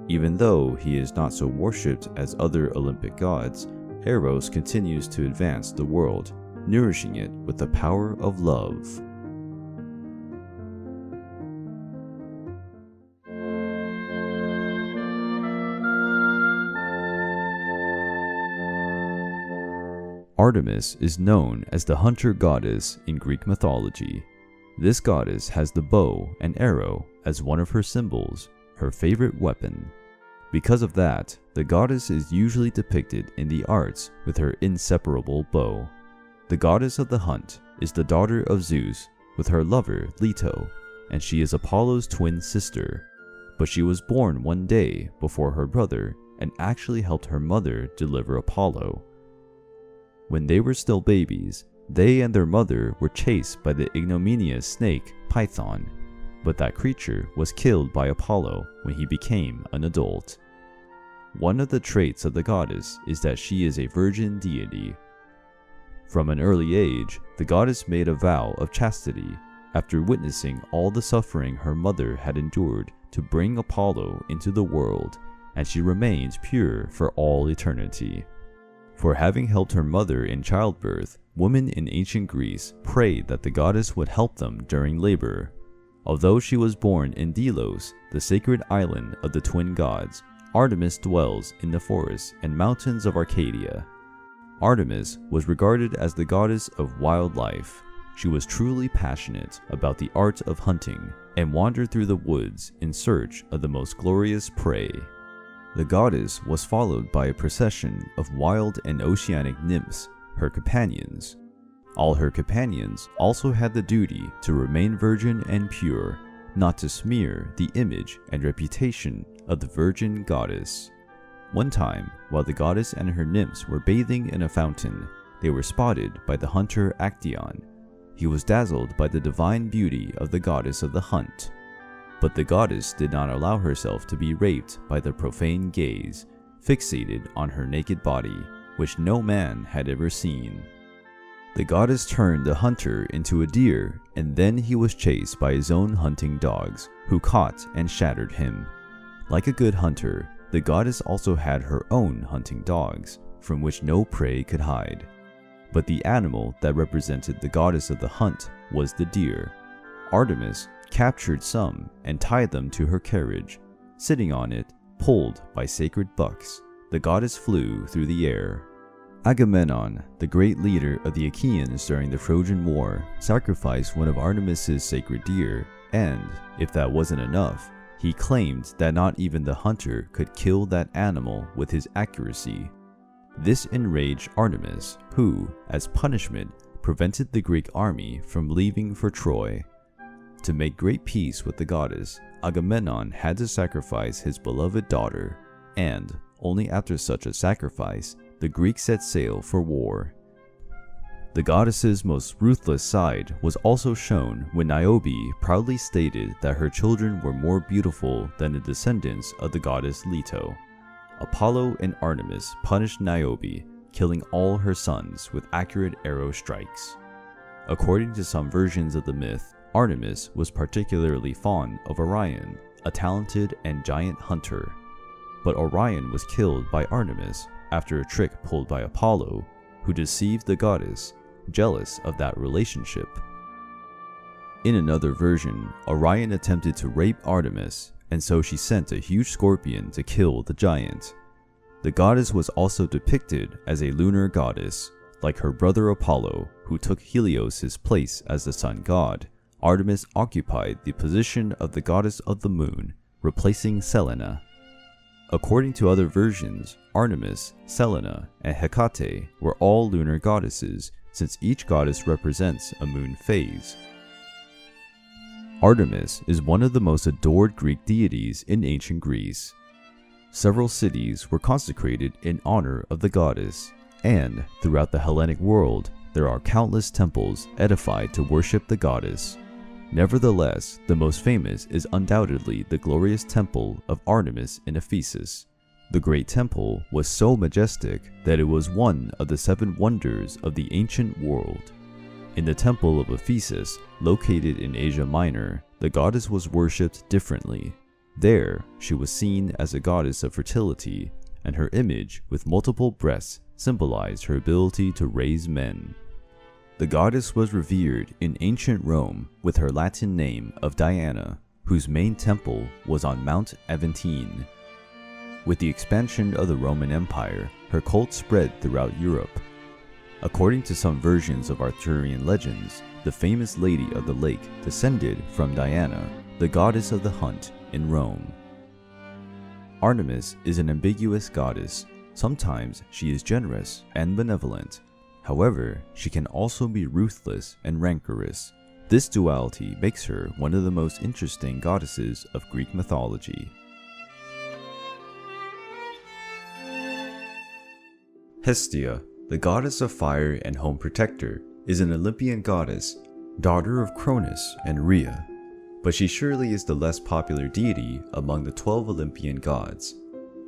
Even though he is not so worshipped as other Olympic gods, Eros continues to advance the world, nourishing it with the power of love. Artemis is known as the hunter goddess in Greek mythology. This goddess has the bow and arrow as one of her symbols, her favorite weapon. Because of that, the goddess is usually depicted in the arts with her inseparable bow. The goddess of the hunt is the daughter of Zeus with her lover Leto, and she is Apollo's twin sister. But she was born one day before her brother and actually helped her mother deliver Apollo. When they were still babies, they and their mother were chased by the ignominious snake Python, but that creature was killed by Apollo when he became an adult. One of the traits of the goddess is that she is a virgin deity. From an early age, the goddess made a vow of chastity after witnessing all the suffering her mother had endured to bring Apollo into the world, and she remains pure for all eternity. For having helped her mother in childbirth, women in ancient Greece prayed that the goddess would help them during labor. Although she was born in Delos, the sacred island of the twin gods, Artemis dwells in the forests and mountains of Arcadia. Artemis was regarded as the goddess of wildlife. She was truly passionate about the art of hunting and wandered through the woods in search of the most glorious prey. The goddess was followed by a procession of wild and oceanic nymphs, her companions. All her companions also had the duty to remain virgin and pure, not to smear the image and reputation of the virgin goddess. One time, while the goddess and her nymphs were bathing in a fountain, they were spotted by the hunter Actaeon. He was dazzled by the divine beauty of the goddess of the hunt. But the goddess did not allow herself to be raped by the profane gaze, fixated on her naked body, which no man had ever seen. The goddess turned the hunter into a deer, and then he was chased by his own hunting dogs, who caught and shattered him. Like a good hunter, the goddess also had her own hunting dogs, from which no prey could hide. But the animal that represented the goddess of the hunt was the deer. Artemis captured some and tied them to her carriage. Sitting on it, pulled by sacred bucks, the goddess flew through the air. Agamemnon, the great leader of the Achaeans during the Trojan War, sacrificed one of Artemis's sacred deer, and, if that wasn't enough, he claimed that not even the hunter could kill that animal with his accuracy. This enraged Artemis, who, as punishment, prevented the Greek army from leaving for Troy. To make great peace with the goddess, Agamemnon had to sacrifice his beloved daughter, and only after such a sacrifice, the Greeks set sail for war. The goddess's most ruthless side was also shown when Niobe proudly stated that her children were more beautiful than the descendants of the goddess Leto. Apollo and Artemis punished Niobe, killing all her sons with accurate arrow strikes. According to some versions of the myth, Artemis was particularly fond of Orion, a talented and giant hunter. But Orion was killed by Artemis after a trick pulled by Apollo, who deceived the goddess, jealous of that relationship. In another version, Orion attempted to rape Artemis, and so she sent a huge scorpion to kill the giant. The goddess was also depicted as a lunar goddess. Like her brother Apollo, who took Helios' place as the sun god, Artemis occupied the position of the goddess of the moon, replacing Selene. According to other versions, Artemis, Selene, and Hecate were all lunar goddesses, since each goddess represents a moon phase. Artemis is one of the most adored Greek deities in ancient Greece. Several cities were consecrated in honor of the goddess, and throughout the Hellenic world, there are countless temples edified to worship the goddess. Nevertheless, the most famous is undoubtedly the glorious temple of Artemis in Ephesus. The great temple was so majestic that it was one of the 7 wonders of the ancient world. In the temple of Ephesus, located in Asia Minor, the goddess was worshipped differently. There, she was seen as a goddess of fertility, and her image with multiple breasts symbolized her ability to raise men. The goddess was revered in ancient Rome with her Latin name of Diana, whose main temple was on Mount Aventine. With the expansion of the Roman Empire, her cult spread throughout Europe. According to some versions of Arthurian legends, the famous Lady of the Lake descended from Diana, the goddess of the hunt in Rome. Artemis is an ambiguous goddess. Sometimes she is generous and benevolent. However, she can also be ruthless and rancorous. This duality makes her one of the most interesting goddesses of Greek mythology. Hestia, the goddess of fire and home protector, is an Olympian goddess, daughter of Cronus and Rhea. But she surely is the less popular deity among the 12 Olympian gods.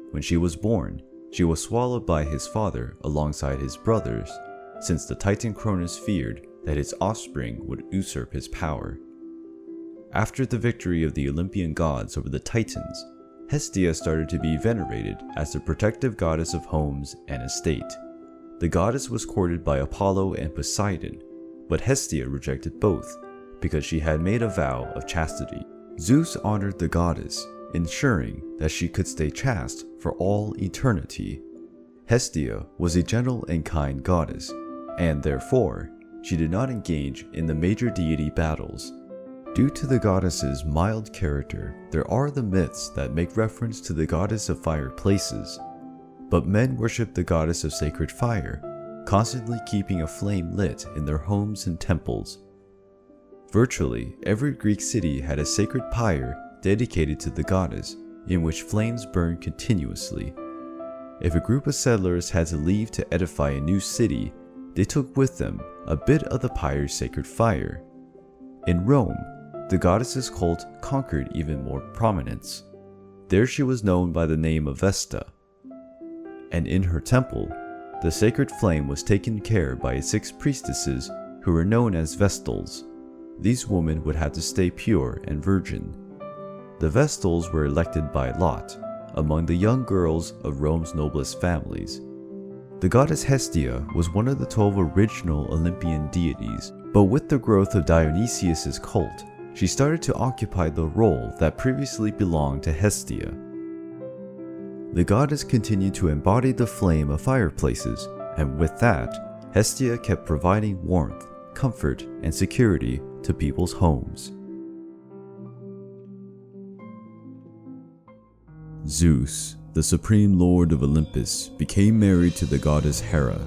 When she was born, she was swallowed by his father alongside his brothers, since the Titan Cronus feared that his offspring would usurp his power. After the victory of the Olympian gods over the Titans, Hestia started to be venerated as the protective goddess of homes and estate. The goddess was courted by Apollo and Poseidon, but Hestia rejected both because she had made a vow of chastity. Zeus honored the goddess, ensuring that she could stay chaste for all eternity. Hestia was a gentle and kind goddess, and therefore, she did not engage in the major deity battles. Due to the goddess's mild character, there are the myths that make reference to the goddess of fireplaces. But men worship the goddess of sacred fire, constantly keeping a flame lit in their homes and temples. Virtually every Greek city had a sacred pyre dedicated to the goddess, in which flames burned continuously. If a group of settlers had to leave to edify a new city, they took with them a bit of the pyre's sacred fire. In Rome, the goddess's cult conquered even more prominence. There she was known by the name of Vesta, and in her temple, the sacred flame was taken care of by 6 priestesses who were known as Vestals. These women would have to stay pure and virgin. The Vestals were elected by lot among the young girls of Rome's noblest families. The goddess Hestia was one of the 12 original Olympian deities, but with the growth of Dionysius' cult, she started to occupy the role that previously belonged to Hestia. The goddess continued to embody the flame of fireplaces, and with that, Hestia kept providing warmth, comfort, and security to people's homes. Zeus, the supreme lord of Olympus, became married to the goddess HERA.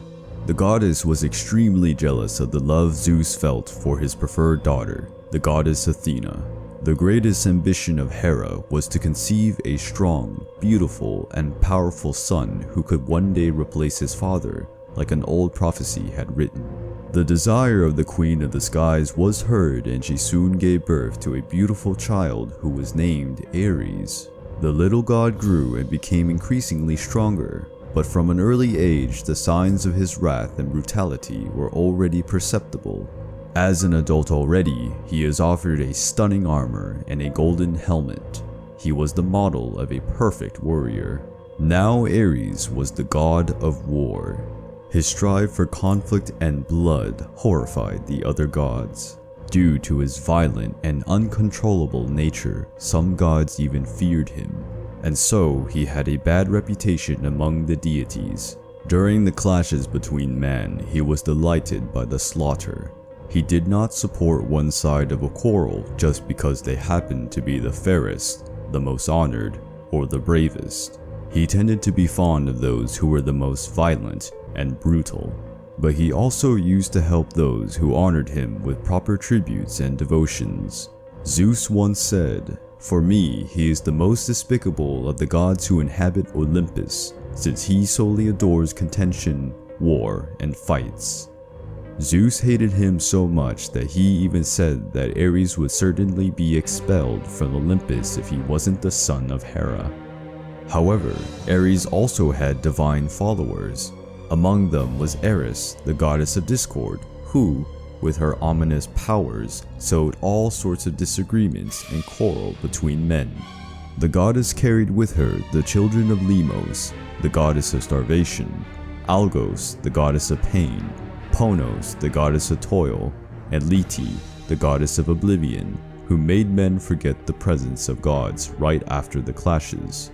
The goddess was extremely jealous of the love Zeus felt for his preferred daughter, the goddess Athena. The greatest ambition of Hera was to conceive a strong, beautiful, and powerful son who could one day replace his father, like an old prophecy had written. The desire of the Queen of the Skies was heard, and she soon gave birth to a beautiful child who was named Ares. The little god grew and became increasingly stronger, but from an early age the signs of his wrath and brutality were already perceptible. As an adult already, he is offered a stunning armor and a golden helmet. He was the model of a perfect warrior. Now Ares was the god of war. His strive for conflict and blood horrified the other gods. Due to his violent and uncontrollable nature, some gods even feared him, and so he had a bad reputation among the deities. During the clashes between men, he was delighted by the slaughter. He did not support one side of a quarrel just because they happened to be the fairest, the most honored, or the bravest. He tended to be fond of those who were the most violent and brutal, but he also used to help those who honored him with proper tributes and devotions. Zeus once said, "For me, he is the most despicable of the gods who inhabit Olympus, since he solely adores contention, war, and fights." Zeus hated him so much that he even said that Ares would certainly be expelled from Olympus if he wasn't the son of Hera. However, Ares also had divine followers. Among them was Eris, the goddess of discord, who, with her ominous powers, sowed all sorts of disagreements and quarrel between men. The goddess carried with her the children of Lemos, the goddess of starvation, Algos, the goddess of pain, Ponos, the goddess of toil, and Leti, the goddess of oblivion, who made men forget the presence of gods right after the clashes.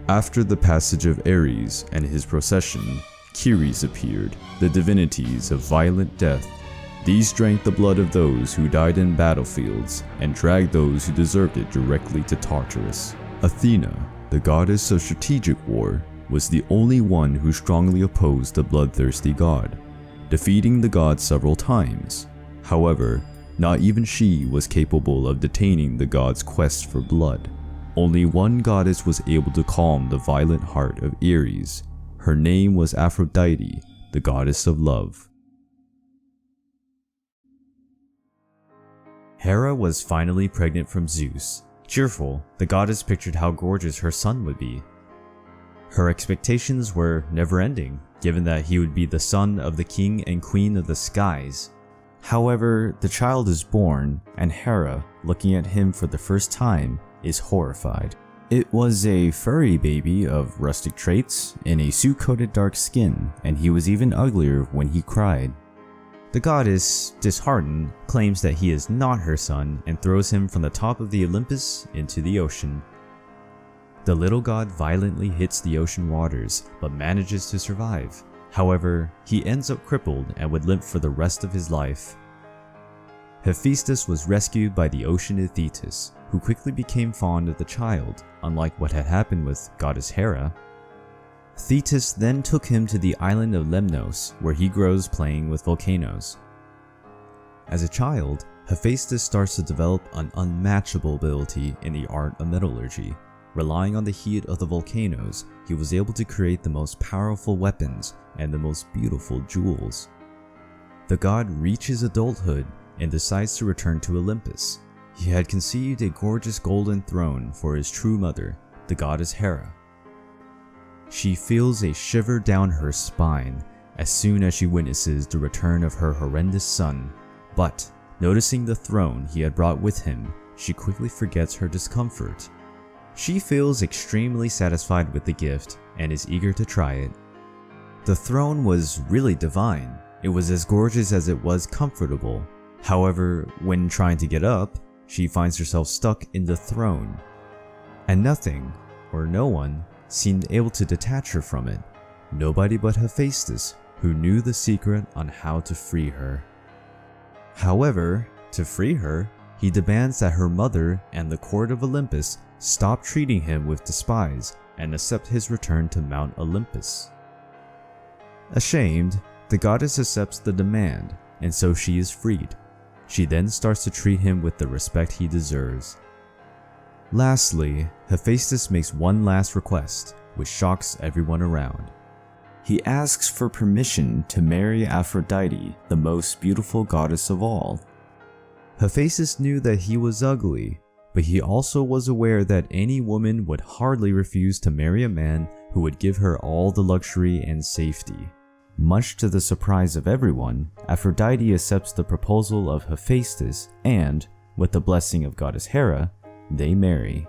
After the passage of Ares and his procession, Keres appeared, the divinities of violent death. These drank the blood of those who died in battlefields and dragged those who deserved it directly to Tartarus. Athena, the goddess of strategic war, was the only one who strongly opposed the bloodthirsty god, defeating the god several times. However, not even she was capable of detaining the god's quest for blood. Only one goddess was able to calm the violent heart of Ares. Her name was Aphrodite, the goddess of love. Hera was finally pregnant from Zeus. Cheerful, the goddess pictured how gorgeous her son would be. Her expectations were never-ending, given that he would be the son of the king and queen of the skies. However, the child is born, and Hera, looking at him for the first time, is horrified. It was a furry baby of rustic traits in a suit-coated dark skin, and he was even uglier when he cried. The goddess, disheartened, claims that he is not her son and throws him from the top of the Olympus into the ocean. The little god violently hits the ocean waters, but manages to survive. However, he ends up crippled and would limp for the rest of his life. Hephaestus was rescued by the ocean Thetis, who quickly became fond of the child, unlike what had happened with goddess Hera. Thetis then took him to the island of Lemnos, where he grows playing with volcanoes. As a child, Hephaestus starts to develop an unmatchable ability in the art of metallurgy. Relying on the heat of the volcanoes, he was able to create the most powerful weapons and the most beautiful jewels. The god reaches adulthood and decides to return to Olympus. He had conceived a gorgeous golden throne for his true mother, the goddess Hera. She feels a shiver down her spine as soon as she witnesses the return of her horrendous son, but noticing the throne he had brought with him, she quickly forgets her discomfort. She feels extremely satisfied with the gift and is eager to try it. The throne was really divine. It was as gorgeous as it was comfortable. However, when trying to get up, she finds herself stuck in the throne, and nothing, or no one, seemed able to detach her from it. Nobody but Hephaestus, who knew the secret on how to free her. However, to free her, he demands that her mother and the court of Olympus stop treating him with despise and accept his return to Mount Olympus. Ashamed, The goddess accepts the demand, and so she is freed. She then starts to treat him with the respect he deserves. Lastly, Hephaestus makes one last request, which shocks everyone around. He asks for permission to marry Aphrodite, the most beautiful goddess of all. Hephaestus knew that he was ugly, but he also was aware that any woman would hardly refuse to marry a man who would give her all the luxury and safety. Much to the surprise of everyone, Aphrodite accepts the proposal of Hephaestus and, with the blessing of goddess Hera, they marry.